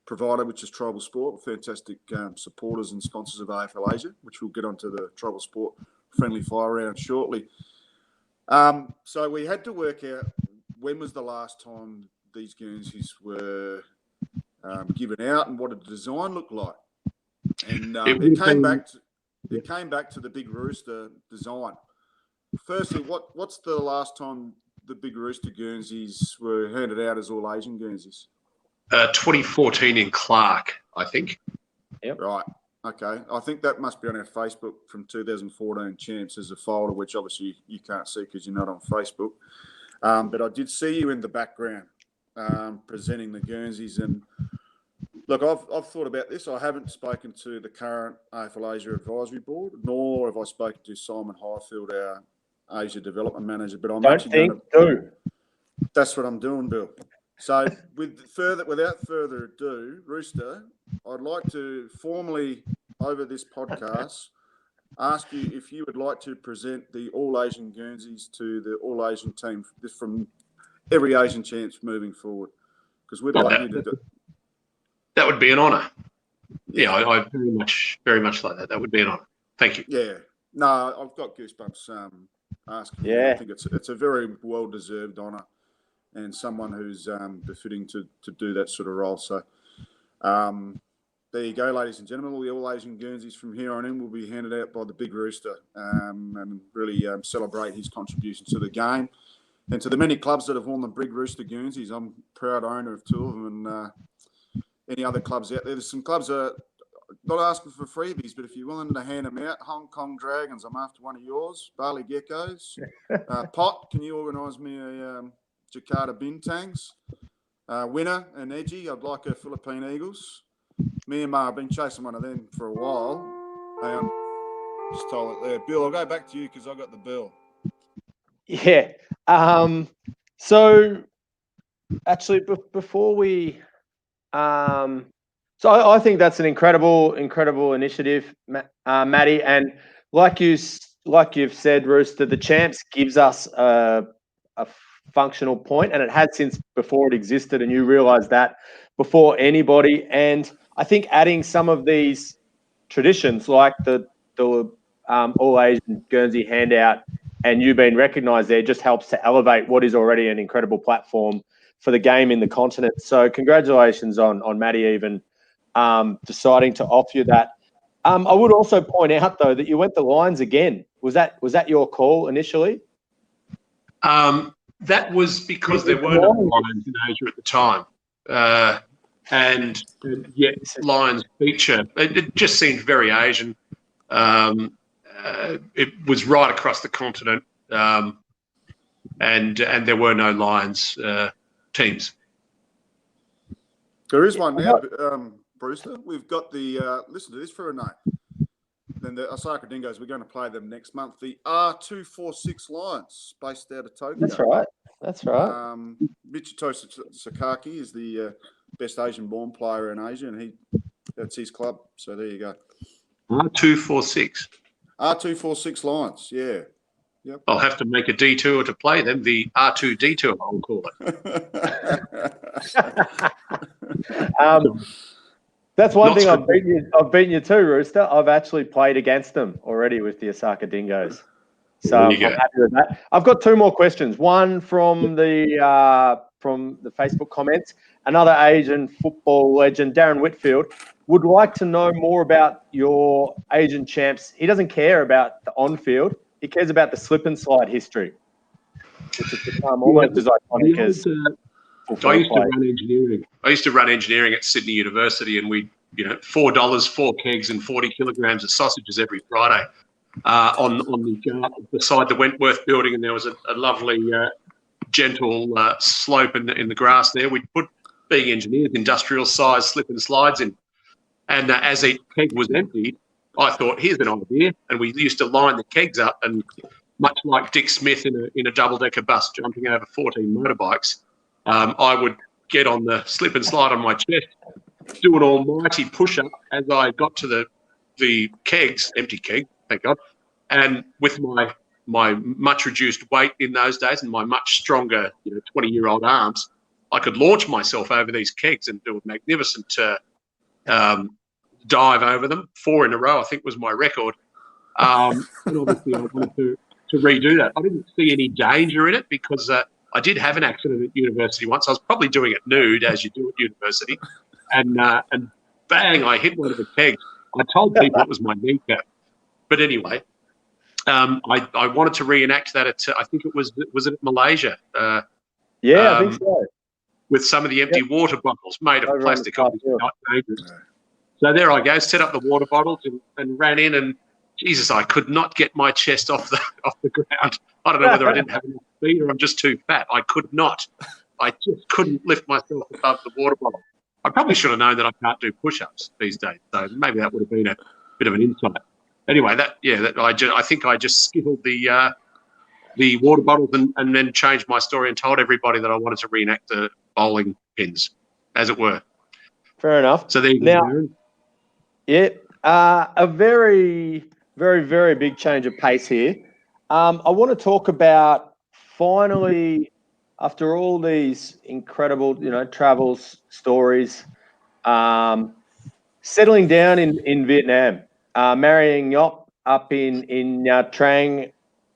provider, which is Tribal Sport, fantastic supporters and sponsors of AFL Asia, which we'll get onto the Tribal Sport friendly fire round shortly. So we had to work out when was the last time these Guernseys were given out and what did the design look like. And it came back to the Big Rooster design. Firstly, what's the last time the Big Rooster Guernseys were handed out as all Asian Guernseys? 2014 in Clark, I think. Yep. Right. Okay. I think that must be on our Facebook from 2014 Champs. There's a folder, which obviously you can't see because you're not on Facebook. But I did see you in the background presenting the Guernseys. And look, I've thought about this. I haven't spoken to the current AFL Asia Advisory Board, nor have I spoken to Simon Highfield, our Asia Development Manager. But that's what I'm doing, Bill. So without further ado, Rooster, I'd like to formally, over this podcast, ask you if you would like to present the All Asian Guernseys to the All Asian team from every Asian champs moving forward, because we'd like you to do. That would be an honour. Yeah, I very much like that. That would be an honour. Thank you. Yeah. No, I've got goosebumps asking. Yeah. I think it's a very well deserved honour, and someone who's befitting to do that sort of role. So. There you go, ladies and gentlemen. All the All Asian Guernseys from here on in will be handed out by the Big Rooster, and really celebrate his contribution to the game and to the many clubs that have worn the Big Rooster Guernseys. I'm a proud owner of two of them, and any other clubs out there. There's some clubs that are not asking for freebies, but if you're willing to hand them out, Hong Kong Dragons, I'm after one of yours. Bali Geckos. Pot, can you organise me a Jakarta Bintangs? Winner and Edgy, I'd like a Philippine Eagles. Myanmar, I've been chasing one of them for a while. Just told it there. Bill, I'll go back to you because I got the bill. Yeah. So actually, before we, so I think that's an incredible initiative, Matty. And like you've said, Rooster, the champs gives us a functional point, and it had since before it existed, and you realise that before anybody. And I think adding some of these traditions, like the All Asian Guernsey handout, and you being recognised there, just helps to elevate what is already an incredible platform for the game in the continent. So congratulations on Matty even deciding to offer you that. I would also point out though that you went the Lions again. Was that your call initially? That was because there were no Lions in Asia at the time. And yet Lions feature, it just seemed very Asian. It was right across the continent, and there were no Lions teams. There is one now, Brewster. We've got the, listen to this for a night. Then the Osaka Dingoes, we're going to play them next month. The R246 Lions, based out of Tokyo. That's right. Michito Sakaki is the best Asian-born player in Asia, and that's his club. So there you go. R246. R246 Lions, yeah. Yep. I'll have to make a detour to play them. The R2 detour, I'll call it. That's one thing I've beaten you too, Rooster. I've actually played against them already with the Osaka Dingoes. So I'm happy with that. I've got two more questions. One from the Facebook comments. Another Asian football legend, Darren Whitfield, would like to know more about your Asian champs. He doesn't care about the on-field. He cares about the slip and slide history, which has become almost as iconic as I used to run engineering. I used to run engineering at Sydney University, and we, $4, 4 kegs and 40 kilograms of sausages every Friday on the beside the Wentworth building, and there was a lovely, gentle slope in the grass there. We'd put, being engineers, industrial size slip and slides in, and as each keg was emptied, I thought, here's an idea, and we used to line the kegs up, and much like Dick Smith in a double-decker bus jumping over 14 motorbikes. I would get on the slip and slide on my chest, do an almighty push-up as I got to the kegs, empty keg, thank God, and with my much reduced weight in those days and my much stronger, 20-year-old arms, I could launch myself over these kegs and do a magnificent dive over them. 4 in a row, I think, was my record. And obviously, I wanted to redo that. I didn't see any danger in it because I did have an accident at university once. I was probably doing it nude, as you do at university, and bang, I hit one of the kegs. I told people it was my kneecap. But anyway, I wanted to reenact that at, I think it was it Malaysia? I think so. With some of the empty water bottles made of plastic, obviously not dangerous. So there I go, set up the water bottles and ran in, and Jesus, I could not get my chest off the ground. I don't know whether I didn't have enough speed or I'm just too fat. I could not I just couldn't lift myself above the water bottle. I probably should have known that I can't do push-ups these days, so maybe that would have been a bit of an insight. Anyway, I think I just skittled the water bottles and then changed my story and told everybody that I wanted to reenact the bowling pins, as it were. Fair enough. So there you go. Yeah, a very, very, very big change of pace here. I want to talk about finally, after all these incredible, travels, stories, settling down in Vietnam, marrying Nhop up in Nha Trang,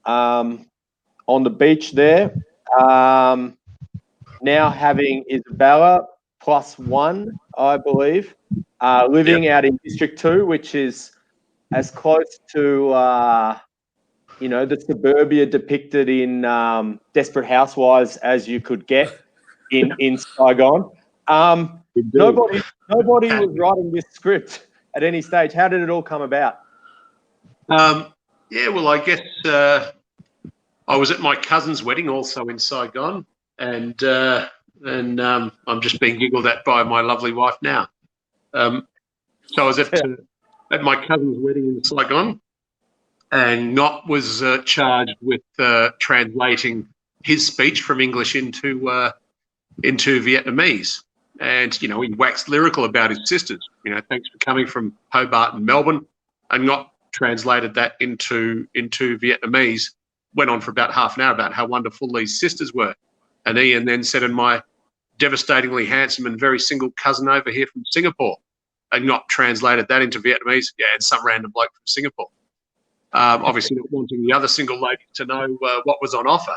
on the beach there. Now having Isabella +1, I believe, living out in District 2, which is as close to, the suburbia depicted in Desperate Housewives as you could get in Saigon. Nobody was writing this script at any stage. How did it all come about? Well, I guess I was at my cousin's wedding, also in Saigon, and I'm just being giggled at by my lovely wife now. So I was at my cousin's wedding in Saigon, and Nhop was charged with translating his speech from English into Vietnamese. And, he waxed lyrical about his sisters. Thanks for coming from Hobart and Melbourne. And Nhop translated that into Vietnamese, went on for about half an hour about how wonderful these sisters were. And Ian then said, and my devastatingly handsome and very single cousin over here from Singapore. And Nhop translated that into Vietnamese. Yeah, and some random bloke from Singapore. Obviously not wanting the other single lady to know what was on offer.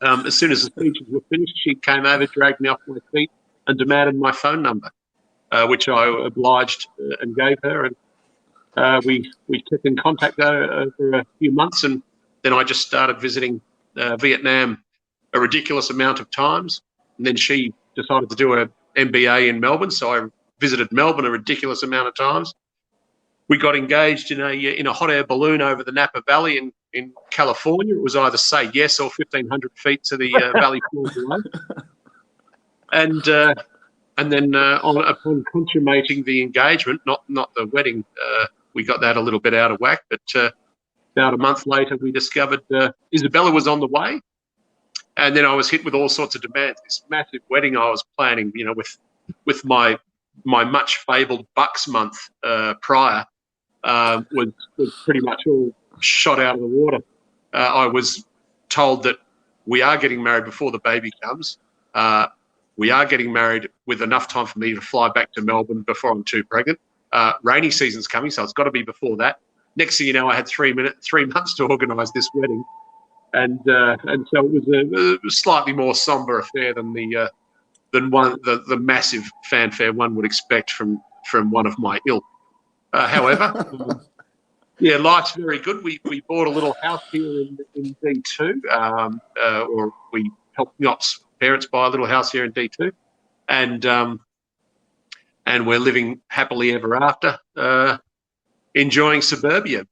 As soon as the speeches were finished, she came over, dragged me off my feet and demanded my phone number, which I obliged and gave her. And we kept in contact over a few months, and then I just started visiting Vietnam a ridiculous amount of times. And then she decided to do an MBA in Melbourne, so I visited Melbourne a ridiculous amount of times. We got engaged in a hot air balloon over the Napa Valley in California. It was either say yes or 1,500 feet to the valley floor below. And then upon consummating the engagement, not the wedding, we got that a little bit out of whack. But about a month later, we discovered Isabella was on the way. And then I was hit with all sorts of demands. This massive wedding I was planning, with my much fabled Bucks month prior, was pretty much all shot out of the water. I was told that we are getting married before the baby comes. We are getting married with enough time for me to fly back to Melbourne before I'm too pregnant. Rainy season's coming, so it's got to be before that. Next thing you know, I had 3 months to organise this wedding, and so it was a slightly more sombre affair than the massive fanfare one would expect from one of my ilk. However, life's very good. We bought a little house here in D2, or we helped Nhop's parents buy a little house here in D2, and we're living happily ever after, enjoying suburbia.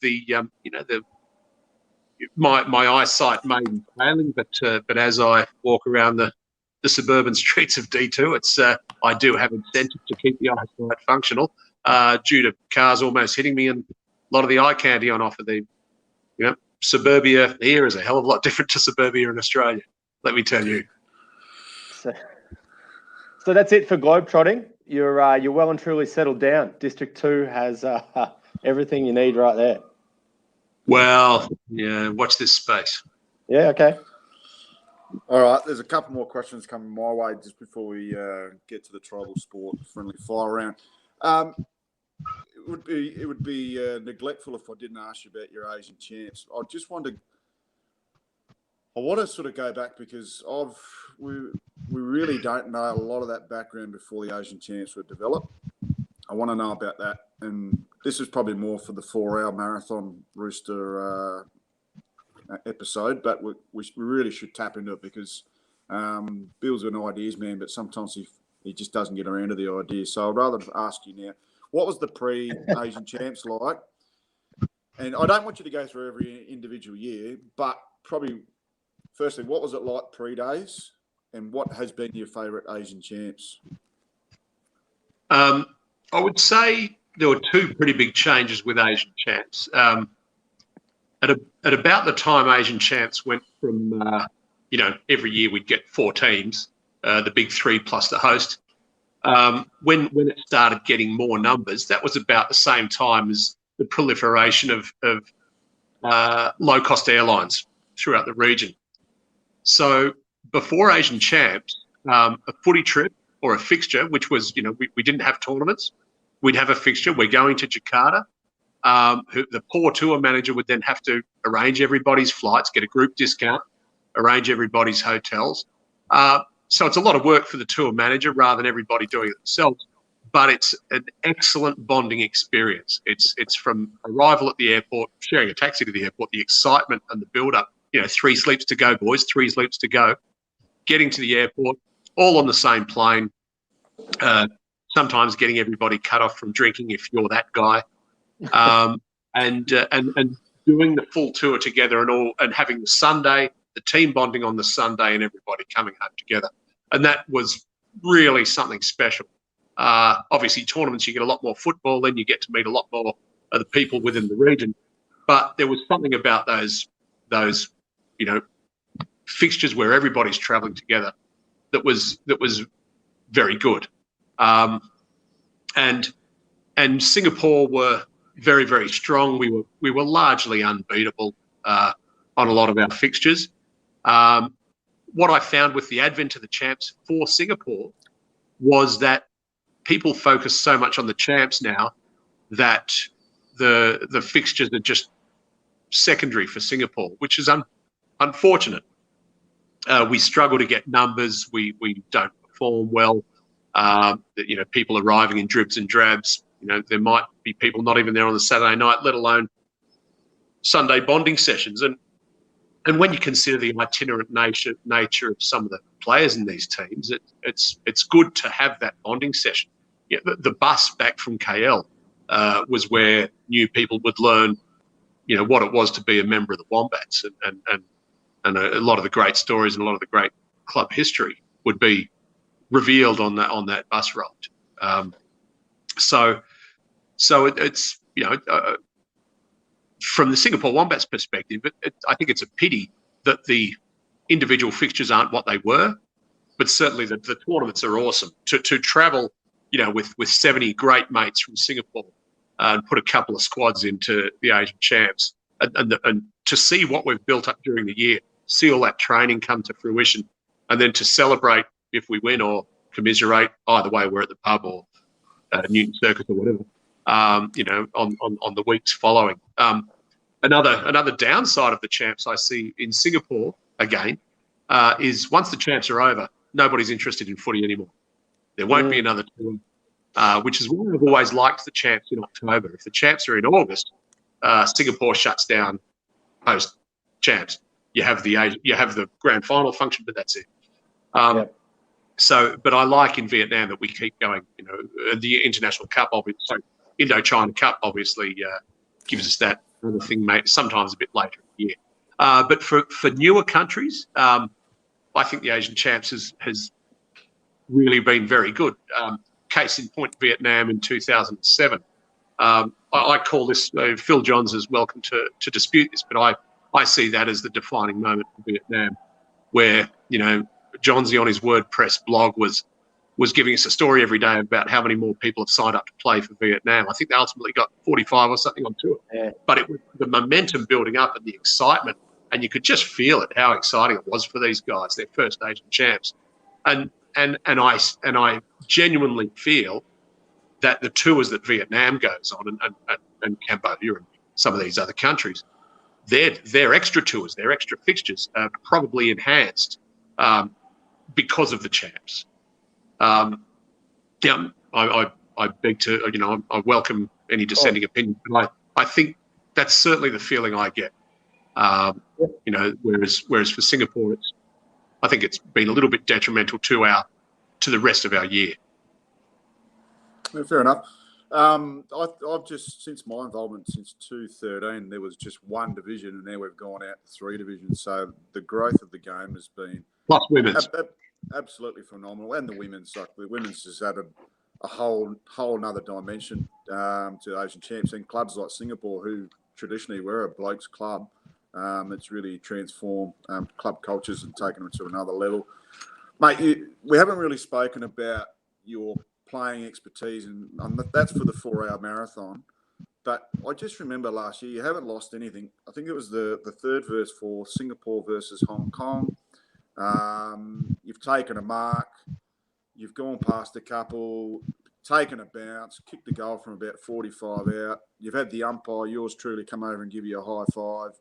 My eyesight may be failing, but as I walk around the suburban streets of D2, I do have incentive to keep the eyesight functional, due to cars almost hitting me and a lot of the eye candy on offer. Suburbia here is a hell of a lot different to suburbia in Australia, let me tell you. So that's it for globetrotting. You're well and truly settled down. District 2 has everything you need right there. Well, yeah, watch this space. Yeah, okay. All right, there's a couple more questions coming my way just before we get to the tribal sport friendly fire round. It would be neglectful if I didn't ask you about your Asian champs. I want to sort of go back because we really don't know a lot of that background before the Asian champs were developed. I want to know about that, and this is probably more for the 4-hour marathon Rooster episode, but we really should tap into it because Bill's an ideas man, but sometimes he just doesn't get around to the ideas. So I'd rather ask you now, what was the pre-Asian champs like? And I don't want you to go through every individual year, but probably firstly, what was it like pre-days? and what has been your favourite Asian champs? I would say there were two pretty big changes with Asian champs. At about the time Asian champs went from, every year we'd get 4 teams, the big 3 plus the host. When it started getting more numbers, that was about the same time as the proliferation of low-cost airlines throughout the region. So before Asian champs, a footy trip or a fixture, which was, we didn't have tournaments, we'd have a fixture. We're going to Jakarta. The poor tour manager would then have to arrange everybody's flights, get a group discount, arrange everybody's hotels. So it's a lot of work for the tour manager rather than everybody doing it themselves. But it's an excellent bonding experience. It's from arrival at the airport, sharing a taxi to the airport, the excitement and the build-up. 3 sleeps to go, boys, 3 sleeps to go. Getting to the airport, all on the same plane. Sometimes getting everybody cut off from drinking if you're that guy. And doing the full tour together and having the Sunday, the team bonding on the Sunday and everybody coming home together. And that was really something special. Obviously, tournaments, you get a lot more football, then you get to meet a lot more of the people within the region. But there was something about those fixtures where everybody's travelling together that was very good. And Singapore were very, very strong. We were largely unbeatable on a lot of our fixtures. What I found with the advent of the champs for Singapore was that people focus so much on the champs now that the fixtures are just secondary for Singapore, which is unfortunate. We struggle to get numbers. We don't perform well. People arriving in dribs and drabs. There might be people not even there on the Saturday night, let alone Sunday bonding sessions. And when you consider the itinerant nature of some of the players in these teams, it's good to have that bonding session. The bus back from KL was where new people would learn, what it was to be a member of the Wombats, and a lot of the great stories and a lot of the great club history would be revealed on that bus ride. So it's from the Singapore Wombats perspective, I think it's a pity that the individual fixtures aren't what they were, but certainly the tournaments are awesome. To travel, with 70 great mates from Singapore and put a couple of squads into the Asian champs and to see what we've built up during the year, see all that training come to fruition, and then to celebrate if we win or commiserate, either way we're at the pub or Newton Circus or whatever, on the weeks following. Another downside of the champs I see in Singapore, again, is once the champs are over, nobody's interested in footy anymore. There won't be another tour, which is why I've always liked the champs in October. If the champs are in August, Singapore shuts down post-champs. You have the grand final function, but that's it. So, but I like in Vietnam that we keep going. The International Cup, obviously, Indochina Cup, obviously gives us that other thing, sometimes a bit later in the year. But for newer countries, I think the Asian champs has really been very good. Case in point, Vietnam in 2007. I call this, Phil Johns is welcome to dispute this, but I see that as the defining moment for Vietnam, where, Johnsy on his WordPress blog was giving us a story every day about how many more people have signed up to play for Vietnam. I think they ultimately got 45 or something on tour. Yeah. But it was the momentum building up and the excitement, and you could just feel it, how exciting it was for these guys, their first Asian champs. And I genuinely feel that the tours that Vietnam goes on and Cambodia and some of these other countries, their extra tours, their extra fixtures are probably enhanced because of the champs. I beg to, I welcome any dissenting opinion, but I think that's certainly the feeling I get. Whereas for Singapore, I think it's been a little bit detrimental to the rest of our year. Yeah, fair enough. I've just, since my involvement since 2013, there was just one division, and now we've gone out to 3 divisions. So the growth of the game has been plus women's. absolutely phenomenal. And the women's, like the women's has added a whole another dimension to Asian champs, and clubs like Singapore, who traditionally were a blokes club. It's really transformed club cultures and taken them to another level. Mate, we haven't really spoken about your playing expertise, and that's for the 4-hour marathon. But I just remember last year, you haven't lost anything. I think it was the third verse for Singapore versus Hong Kong. You've taken a mark. You've gone past a couple, taken a bounce, kicked a goal from about 45 out. You've had the umpire, yours truly, come over and give you a high five.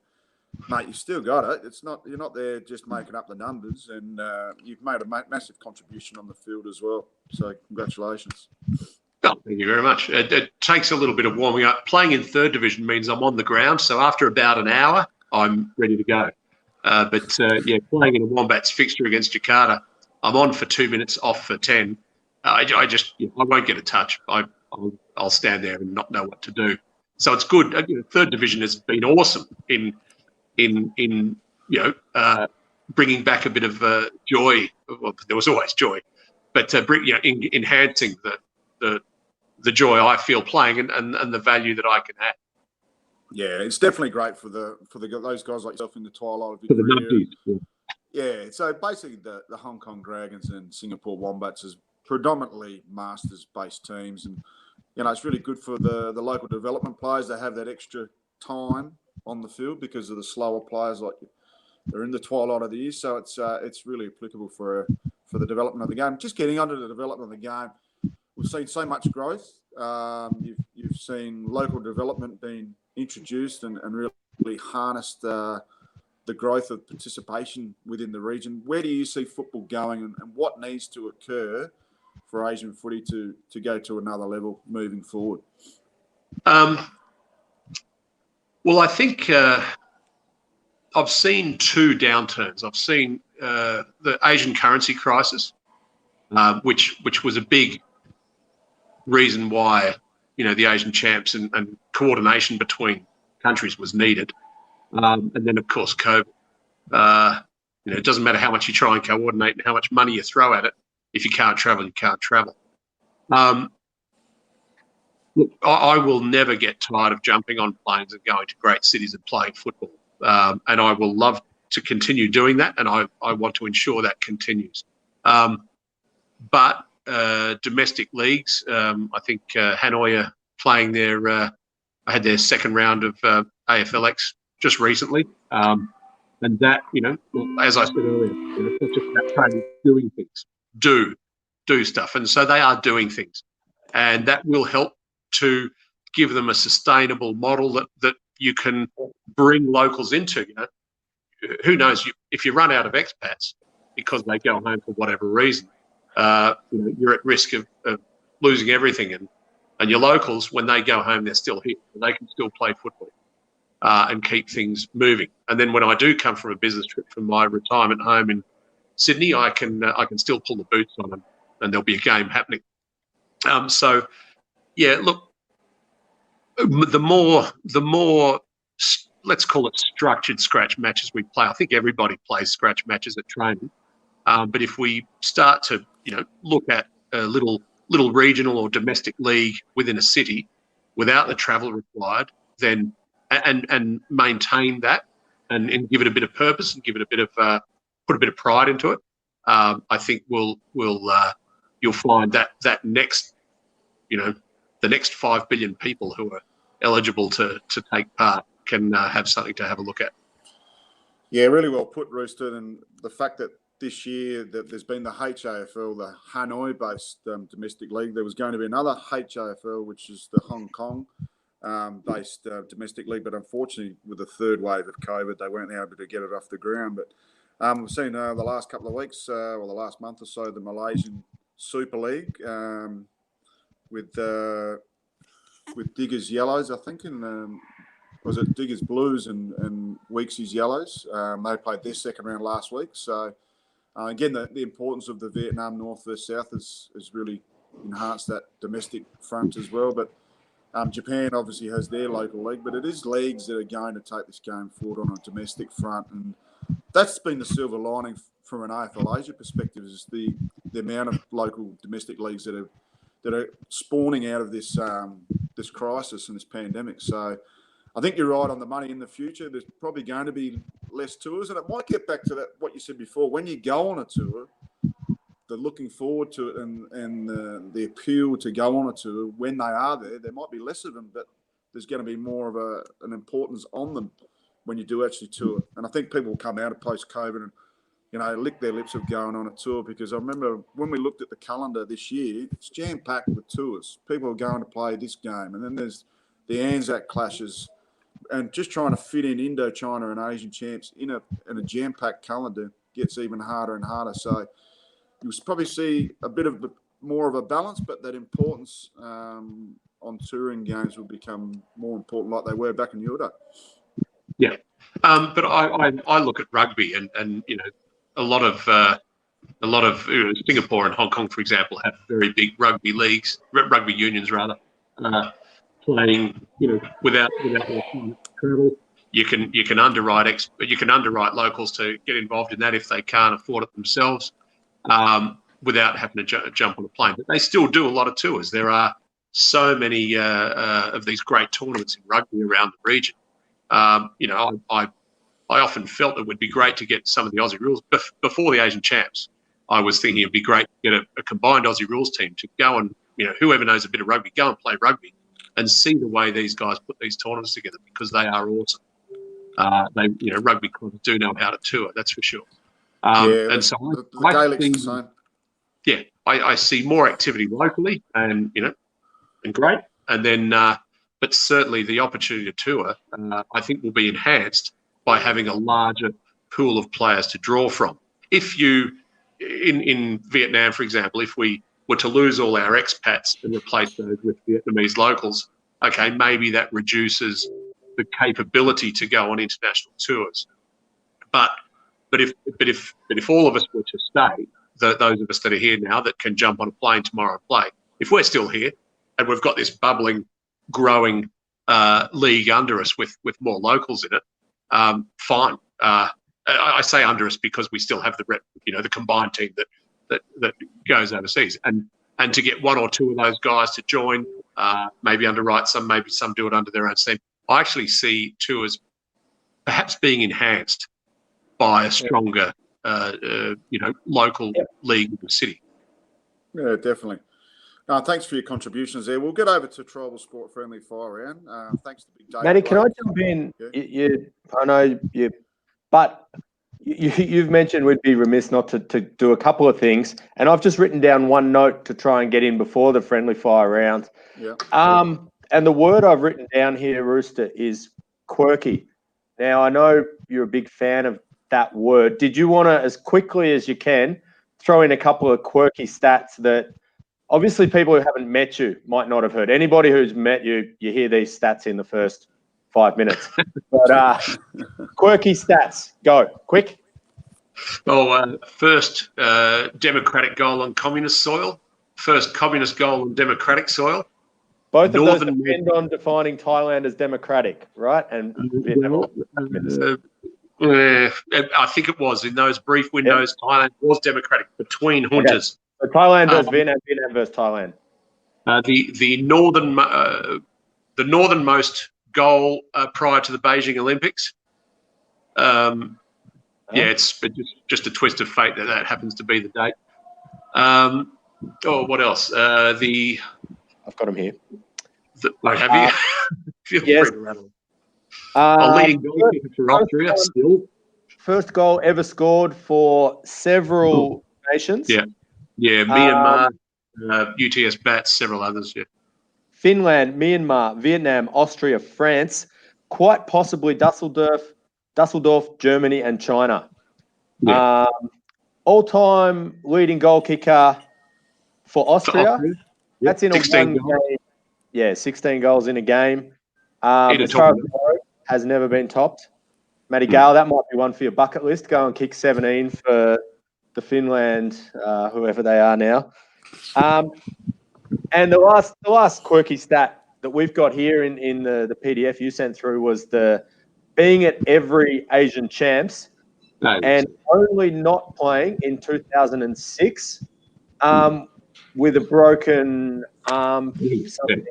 Mate, you still got it. You're not there just making up the numbers, and you've made a massive contribution on the field as well. So congratulations. Oh, thank you very much. It takes a little bit of warming up. Playing in third division means I'm on the ground, so after about an hour, I'm ready to go. But playing in a Wombats fixture against Jakarta, I'm on for 2 minutes, off for 10. I won't get a touch. I'll stand there and not know what to do. So it's good. Third division has been awesome in bringing back a bit of joy. Well, there was always joy, but enhancing the joy I feel playing and the value that I can add. Yeah, it's definitely great for those guys like yourself in the twilight of your career. Yeah, so basically the Hong Kong Dragons and Singapore Wombats is predominantly Masters-based teams, and it's really good for the local development players to have that extra time on the field because of the slower players like they're in the twilight of the year. So it's really applicable for the development of the game. Just getting onto the development of the game, we've seen so much growth. You've seen local development being introduced and really harnessed the growth of participation within the region. Where do you see football going, and what needs to occur for Asian footy to go to another level moving forward? Well, I think I've seen two downturns. I've seen the Asian currency crisis, which was a big reason why the Asian champs and coordination between countries was needed. And then, of course, COVID. It doesn't matter how much you try and coordinate and how much money you throw at it. If you can't travel, you can't travel. Look, I will never get tired of jumping on planes and going to great cities and playing football. And I will love to continue doing that, and I want to ensure that continues. But domestic leagues, I think Hanoi are playing had their second round of AFLX just recently. And that, as I said earlier, it's not just about training, doing things. Do stuff. And so they are doing things. And that will help to give them a sustainable model that you can bring locals into. Who knows? If you run out of expats because they go home for whatever reason, you're at risk of losing everything. And your locals, when they go home, they're still here. They can still play football and keep things moving. And then when I do come from a business trip from my retirement home in Sydney, I can still pull the boots on them, and there'll be a game happening. So, yeah, look, the more let's call it structured scratch matches we play. I think everybody plays scratch matches at training, but if we start to look at a little regional or domestic league within a city without the travel required, then and maintain that and give it a bit of purpose and give it a bit of put a bit of pride into it, I think you'll find that next the next 5 billion people who are eligible to take part can have something to have a look at. Yeah, really well put, Rooster. And the fact that this year that there's been the HAFL, the Hanoi-based domestic league, there was going to be another HAFL, which is the Hong Kong based domestic league, but unfortunately with the third wave of COVID, they weren't able to get it off the ground. But we've seen the last couple of weeks, or the last month or so, the Malaysian Super League with Diggers Yellows, I think, and was it Diggers Blues and Weeksy's Yellows? They played their second round last week. So again, the importance of the Vietnam North versus South has really enhanced that domestic front as well. But Japan obviously has their local league, but it is leagues that are going to take this game forward on a domestic front, and that's been the silver lining from an AFL Asia perspective is the amount of local domestic leagues that are spawning out of this this crisis and this pandemic. So I think you're right on the money. In the future, there's probably going to be less tours, and it might get back to that what you said before. When you go on a tour, the looking forward to it and the appeal to go on a tour, when they are there might be less of them, but there's going to be more of an importance on them when you do actually tour. And I think people will come out of post-COVID and, you know, lick their lips of going on a tour, because I remember when we looked at the calendar this year, it's jam-packed with tours. People are going to play this game, and then there's the Anzac clashes, and just trying to fit in Indochina and Asian champs in a jam-packed calendar gets even harder and harder. So you'll probably see a bit of more of a balance, but that importance on touring games will become more important, like they were back in your day. Yeah, but I look at rugby, and you know, a lot of Singapore and Hong Kong, for example, have very big rugby leagues, rugby unions rather, playing, you know, without travel. You can underwrite locals to get involved in that if they can't afford it themselves, without having to jump on a plane. But they still do a lot of tours. There are so many of these great tournaments in rugby around the region. You know, I often felt it would be great to get some of the Aussie rules before the Asian champs. I was thinking it'd be great to get a combined Aussie rules team to go and, you know, whoever knows a bit of rugby, go and play rugby and see the way these guys put these tournaments together, because they are awesome. You know, rugby clubs do know how to tour, that's for sure. And so the Gaelic's the same. Yeah, I see more activity locally, and, you know, and great. And then, but certainly the opportunity to tour, I think, will be enhanced by having a larger pool of players to draw from. If you, in Vietnam, for example, if we were to lose all our expats and replace those with Vietnamese locals, okay, maybe that reduces the capability to go on international tours. But if all of us were to stay, those of us that are here now that can jump on a plane tomorrow and play, if we're still here and we've got this bubbling, growing league under us with more locals in it, fine. I say under us because we still have the combined team that goes overseas, and to get one or two of those guys to join, maybe underwrite some, maybe some do it under their own steam. I actually see tours perhaps being enhanced by a stronger, local league in the city. Yeah, definitely. Thanks for your contributions there. We'll get over to Tribal Sport Friendly Fire Round. Thanks to Big Dave. Matty, can I jump in? Yeah. I know you, but you've mentioned we'd be remiss not to do a couple of things, and I've just written down one note to try and get in before the friendly fire round. Yeah. And the word I've written down here, Rooster, is quirky. Now, I know you're a big fan of that word. Did you want to, as quickly as you can, throw in a couple of quirky stats that obviously people who haven't met you might not have heard? Anybody who's met you, you hear these stats in the first 5 minutes. But quirky stats, go, quick. Well, first democratic goal on communist soil, first communist goal on democratic soil. Both of those depend on defining Thailand as democratic, right? And Vietnam. I think it was in those brief windows. Yep. Thailand was democratic between juntas. Okay. So Thailand versus Vietnam, Vietnam versus Thailand. The northernmost goal prior to the Beijing Olympics. It's just a twist of fate that happens to be the date. What else? I've got them here. Have you? Feel yes. free to rattle. A leading goalkeeper for Austria still. First goal ever scored for several nations. Yeah, Myanmar, UTS Bats, several others. Yeah. Finland, Myanmar, Vietnam, Austria, France, quite possibly Dusseldorf, Germany, and China. Yeah. All-time leading goal kicker for Austria. That's in a one game. Yeah, 16 goals in a game. As far as has never been topped. Matty Gale, that might be one for your bucket list. Go and kick 17 for the Finland, whoever they are now. And the last quirky stat that we've got here in the PDF you sent through was the being at every Asian champs No, and only not playing in 2006 with a broken arm. Something.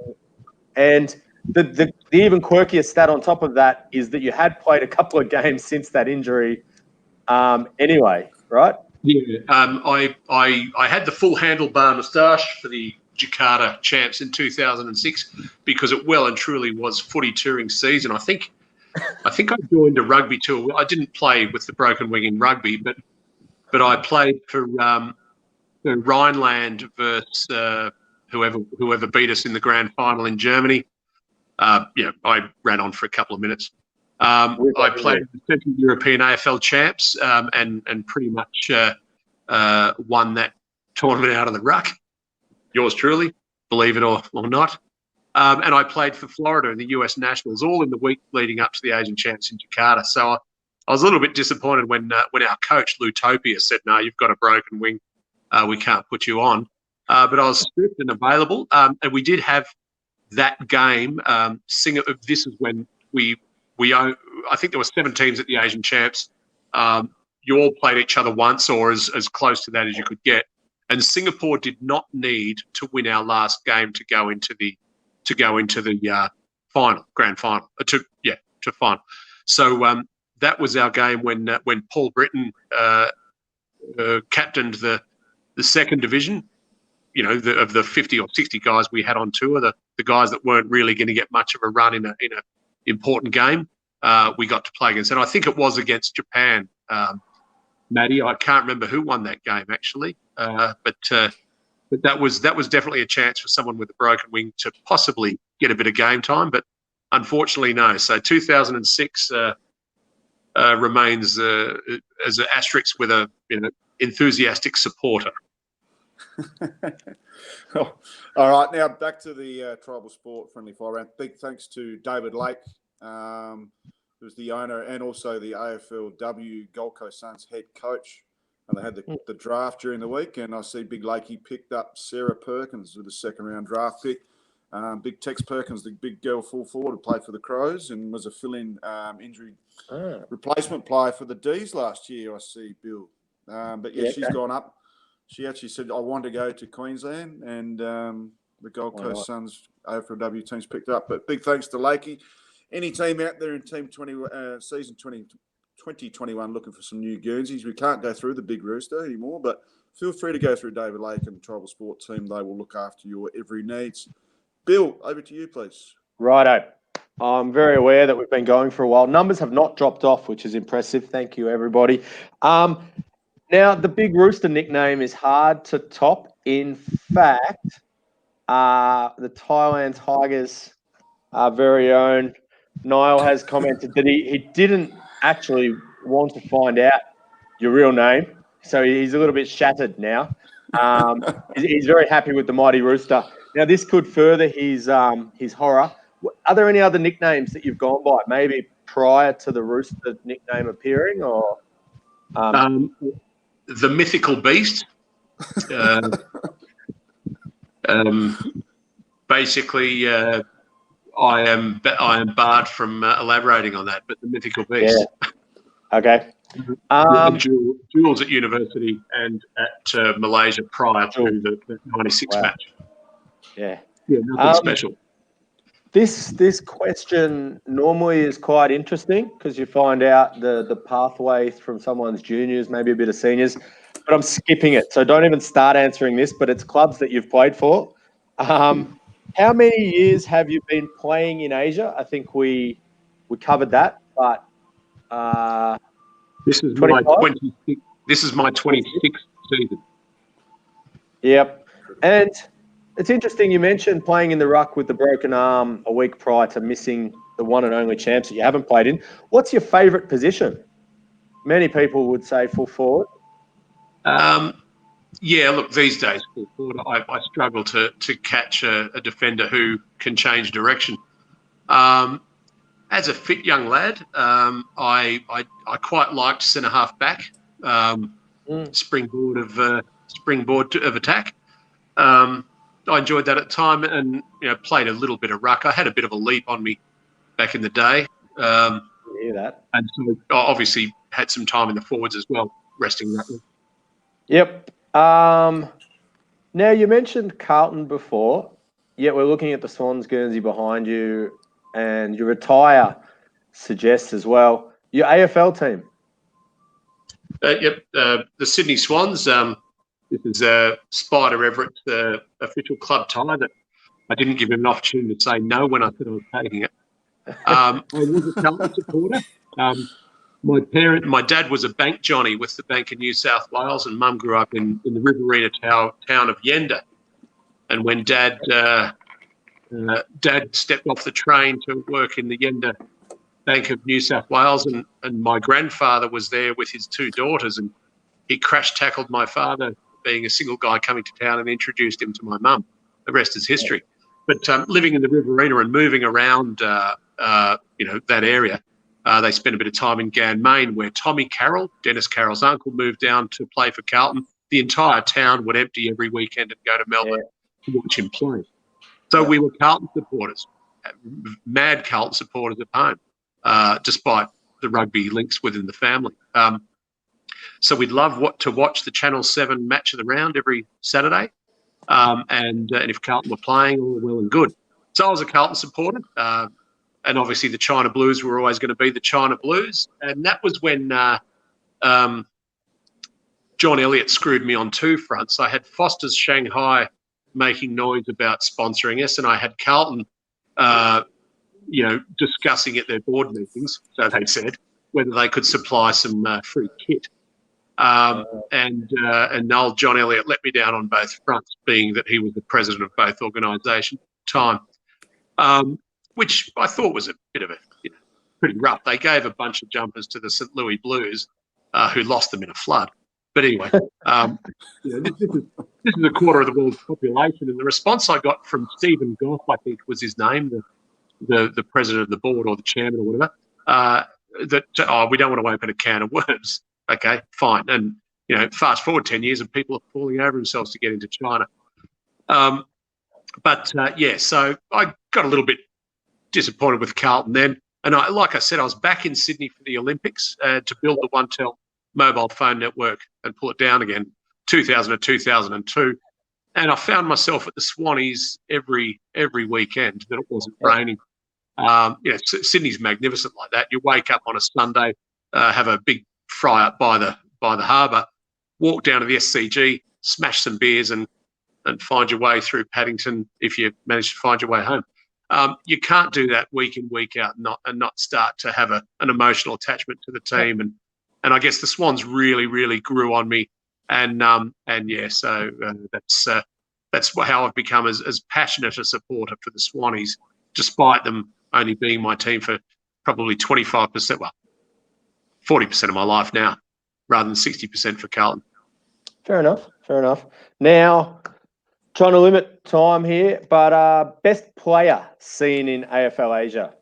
And the even quirkier stat on top of that is that you had played a couple of games since that injury anyway, right? Yeah, I had the full handlebar moustache for the Jakarta champs in 2006 because it well and truly was footy touring season. I think I joined a rugby tour. I didn't play with the broken wing in rugby, but I played for Rhineland versus whoever beat us in the grand final in Germany. I ran on for a couple of minutes. I played the Central European AFL champs and pretty much won that tournament out of the ruck. Yours truly, believe it or not. And I played for Florida in the US Nationals all in the week leading up to the Asian Champs in Jakarta. So I was a little bit disappointed when our coach, Lou Topia, said, no, you've got a broken wing. We can't put you on. But I was stripped and available. And we did have that game. This is when I think there were 7 teams at the Asian Champs. You all played each other once or as close to that as you could get. And Singapore did not need to win our last game to go into the final, grand final, to final. So that was our game when Paul Britton captained the second division. Of the 50 or 60 guys we had on tour, the guys that weren't really going to get much of a run in an important game, we got to play against. And I think it was against Japan, Maddie. I can't remember who won that game actually, but that was definitely a chance for someone with a broken wing to possibly get a bit of game time, but unfortunately no. So 2006 remains as an asterisk with a enthusiastic supporter. All right, now back to the tribal sport friendly fire round. Big thanks to David Lake, who's the owner and also the AFLW Gold Coast Suns head coach. And they had the draft during the week, and I see Big Lakey picked up Sarah Perkins with a second-round draft pick. Big Tex Perkins, the big girl full forward, who played for the Crows and was a fill-in injury replacement player for the D's last year, I see, Bill. But she's gone up. She actually said, I want to go to Queensland, and the Gold Coast Suns AFLW team's picked up. But big thanks to Lakey. Any team out there in Team 20 season 2021 looking for some new Guernseys, we can't go through the Big Rooster anymore, but feel free to go through David Lake and the Tribal Sport team. They will look after your every needs. Bill, over to you, please. Righto. I'm very aware that we've been going for a while. Numbers have not dropped off, which is impressive. Thank you, everybody. Now, the Big Rooster nickname is hard to top. In fact, the Thailand Tigers, our very own Niall, has commented that he didn't actually want to find out your real name, so he's a little bit shattered now. He's very happy with the Mighty Rooster. Now, this could further his horror. Are there any other nicknames that you've gone by, maybe prior to the Rooster nickname appearing, or? The mythical beast. Basically, I am barred from elaborating on that, but the mythical beast. Yeah. Okay. Jules at university and at Malaysia prior to the 96 match. Yeah. Yeah, nothing special. This question normally is quite interesting because you find out the pathway from someone's juniors, maybe a bit of seniors, but I'm skipping it. So don't even start answering this, but it's clubs that you've played for. How many years have you been playing in Asia? I think we covered that, but this is my 26th. This is my 26th season. Yep, and it's interesting you mentioned playing in the ruck with the broken arm a week prior to missing the one and only champs that you haven't played in. What's your favourite position? Many people would say full forward. Yeah, look, these days, full forward, I struggle to catch a defender who can change direction. As a fit young lad, I quite liked centre half back, springboard of attack. I enjoyed that at the time, and played a little bit of ruck. I had a bit of a leap on me back in the day. Hear that? And so obviously had some time in the forwards as well, resting that. Yep. Now, you mentioned Carlton before, yet we're looking at the Swans Guernsey behind you, and your attire suggests as well your AFL team. Yep, the Sydney Swans. This is Spider Everett's official club tie that I didn't give him an opportunity to say no when I said I was taking it. I was a Carlton supporter. My dad was a bank Johnny with the Bank of New South Wales, and Mum grew up in the Riverina town of Yenda. And when Dad stepped off the train to work in the Yenda Bank of New South Wales, and my grandfather was there with his two daughters, and he crash-tackled my father, being a single guy coming to town, and introduced him to my mum. The rest is history. But living in the Riverina and moving around, that area, they spent a bit of time in Ganmain, where Tommy Carroll, Dennis Carroll's uncle, moved down to play for Carlton. The entire town would empty every weekend and go to Melbourne to watch him play. So we were Carlton supporters, mad Carlton supporters at home, despite the rugby links within the family. So we'd love to watch the Channel 7 match of the round every Saturday. And if Carlton were playing, all well and good. So I was a Carlton supporter. And obviously the China Blues were always going to be the China Blues. And that was when John Elliott screwed me on two fronts. I had Foster's Shanghai making noise about sponsoring us, and I had Carlton, discussing at their board meetings, so they said, whether they could supply some free kit. And Noel John Elliott let me down on both fronts, being that he was the president of both organisations at the time, which I thought was a bit of pretty rough. They gave a bunch of jumpers to the St. Louis Blues, who lost them in a flood. But anyway, this is a quarter of the world's population, and the response I got from Stephen Goff, I think was his name, the president of the board or the chairman or whatever, that we don't want to open a can of worms. Okay, fine. And fast forward 10 years, and people are falling over themselves to get into China. So I got a little bit disappointed with Carlton then, and like I said, I was back in Sydney for the Olympics to build the OneTel mobile phone network and pull it down again, 2000 to 2002. And I found myself at the Swannies every weekend that it wasn't raining. Sydney's magnificent like that. You wake up on a Sunday, have a big fry up by the harbour, walk down to the SCG, smash some beers, and find your way through Paddington if you manage to find your way home. You can't do that week in, week out, and not start to have an emotional attachment to the team. And I guess the Swans really, really grew on me. So that's how I've become as passionate a supporter for the Swannies, despite them only being my team for probably 25%, 40% of my life now, rather than 60% for Carlton. Fair enough. Now, trying to limit time here, but best player seen in AFL Asia.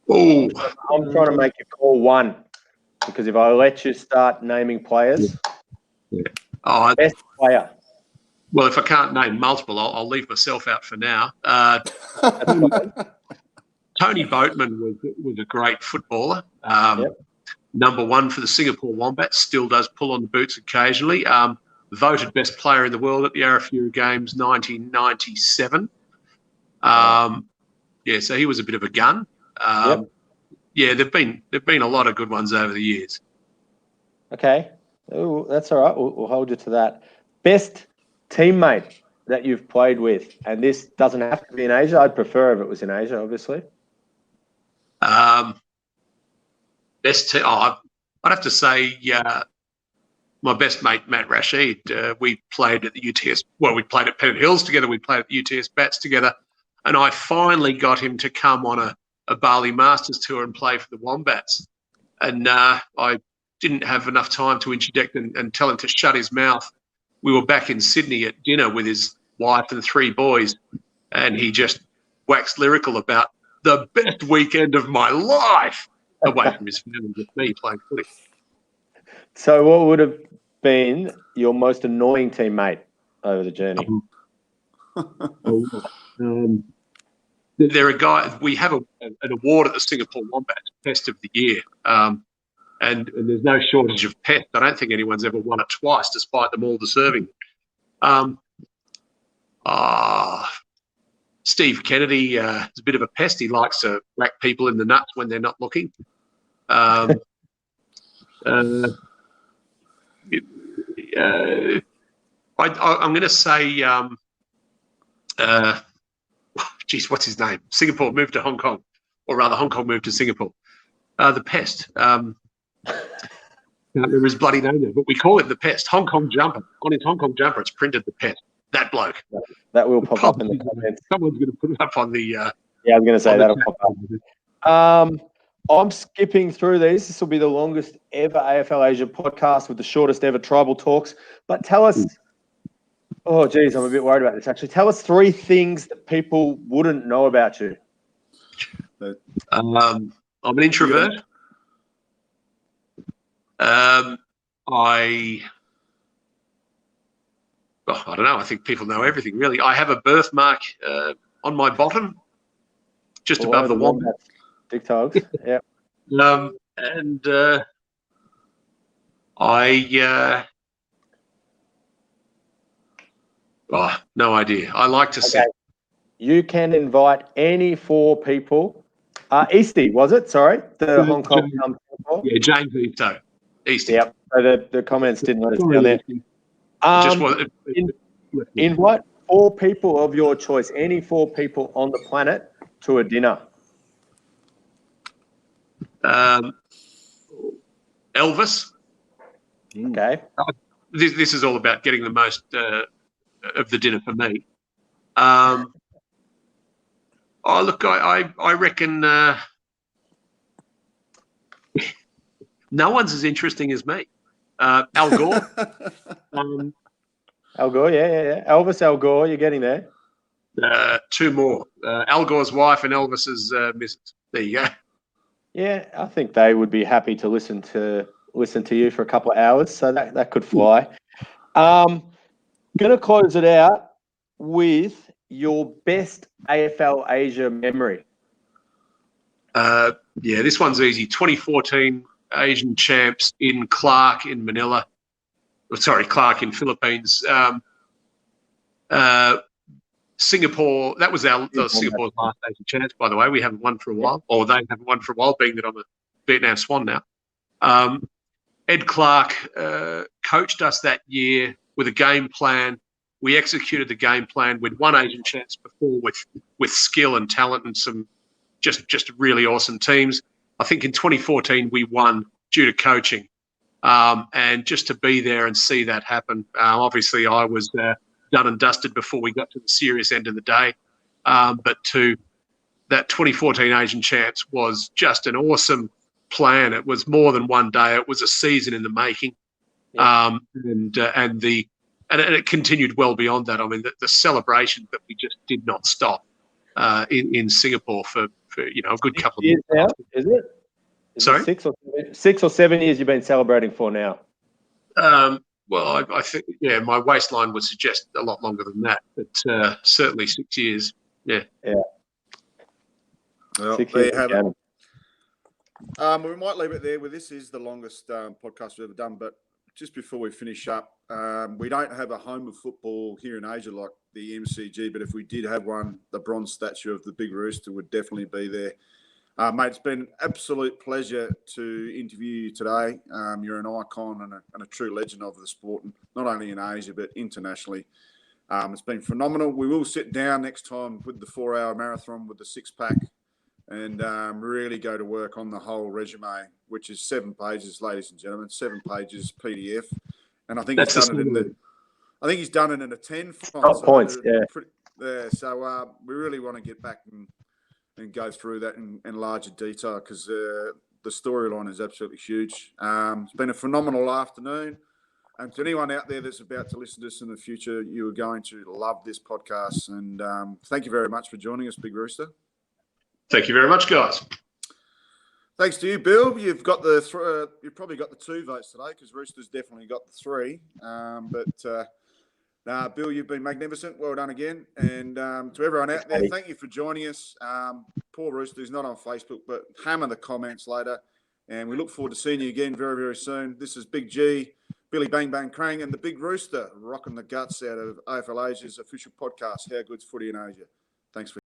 Oh, I'm trying to make you call one, because if I let you start naming players, best player. Well, if I can't name multiple, I'll leave myself out for now. Tony Boatman was a great footballer. Number one for the Singapore Wombats, still does pull on the boots occasionally. Voted best player in the world at the Arafura Games 1997. So he was a bit of a gun. There've been a lot of good ones over the years. Okay. Oh, that's all right. We'll hold you to that. Best teammate that you've played with, and this doesn't have to be in Asia. I'd prefer if it was in Asia, obviously. I'd have to say my best mate, Matt Rashid. We played at the UTS. Well, we played at Pennant Hills together. We played at the UTS Bats together. And I finally got him to come on a Bali Masters tour and play for the Wombats. And I didn't have enough time to interject and tell him to shut his mouth. We were back in Sydney at dinner with his wife and three boys, and he just waxed lyrical about the best weekend of my life away from his family with me playing footy. So what would have been your most annoying teammate over the journey? There are guys. We have an award at the Singapore Wombats, Best of the Year. and there's no shortage of pests. I don't think anyone's ever won it twice, despite them all deserving. Steve Kennedy is a bit of a pest. He likes to whack people in the nuts when they're not looking. I'm going to say, what's his name? Singapore moved to Hong Kong, or rather Hong Kong moved to Singapore. The pest. Can't remember his bloody name there, but we call it the pest. Hong Kong jumper. On his Hong Kong jumper, it's printed the pest. That bloke. That will pop up in the comments. Someone's going to put it up on the... yeah, I was going to say that'll pop up. I'm skipping through these. This will be the longest ever AFL Asia podcast with the shortest ever tribal talks. But tell us... Oh, geez, I'm a bit worried about this, actually. Tell us 3 things that people wouldn't know about you. I'm an introvert. I don't know. I think people know everything, really. I have a birthmark on my bottom, just above the Wombats. Big Togs, yeah. And no idea. I like to sing. You can invite any 4 people. Eastie, was it? Sorry. The Hong Kong. Yeah, James Easto. Eastie. Yep. So the comments didn't let us down there. Invite 4 people of your choice, any 4 people on the planet, to a dinner. Elvis. Okay. This is all about getting the most of the dinner for me. Look, I reckon no one's as interesting as me. Al Gore. Al Gore, yeah. Elvis, Al Gore, you're getting there. 2 more. Al Gore's wife and Elvis's missus. There you go. Yeah, I think they would be happy to listen to you for a couple of hours, so that could fly. Going to close it out with your best AFL Asia memory. This one's easy. 2014 Asian champs in Clark in Manila. Clark in Philippines. Singapore, that was Singapore's last Asian champs, by the way. We haven't won for a while, or they haven't won for a while, being that I'm a Vietnam Swan now. Ed Clark coached us that year with a game plan. We executed the game plan. We'd won Asian champs before with skill and talent and some just really awesome teams. I think in 2014 we won due to coaching. And just to be there and see that happen, obviously I was done and dusted before we got to the serious end of the day. But that 2014 Asian champs was just an awesome plan. It was more than one day. It was a season in the making. Yeah. And it continued well beyond that. I mean, the celebration that we just did not stop in Singapore for a good couple of years now, is it? Sorry? 6 or 7 years you've been celebrating for now? Well, I think, my waistline would suggest a lot longer than that, but certainly 6 years. Yeah. Yeah. Well, there you have it. We might leave it there. This is the longest podcast we've ever done, but just before we finish up, we don't have a home of football here in Asia like the MCG, but if we did have one, the bronze statue of the Big Rooster would definitely be there. Mate, it's been an absolute pleasure to interview you today. You're an icon and a true legend of the sport, not only in Asia, but internationally. It's been phenomenal. We will sit down next time with the 4-hour marathon with the 6-pack and really go to work on the whole resume, which is 7 pages, ladies and gentlemen, 7 pages PDF. And I think he's done it in a 10 font. So points, so we really want to get back and go through that in larger detail because the storyline is absolutely huge. It's been a phenomenal afternoon. And to anyone out there that's about to listen to us in the future, you are going to love this podcast. And thank you very much for joining us, Big Rooster. Thank you very much, guys. Thanks to you, Bill. You've got you've probably got the 2 votes today because Rooster's definitely got the 3. Bill, you've been magnificent. Well done again. And to everyone out there, thank you for joining us. Poor Rooster's not on Facebook, but hammer the comments later. And we look forward to seeing you again very, very soon. This is Big G, Billy Bang Bang Krang, and the Big Rooster, rocking the guts out of AFL Asia's official podcast, How Good's Footy in Asia. Thanks for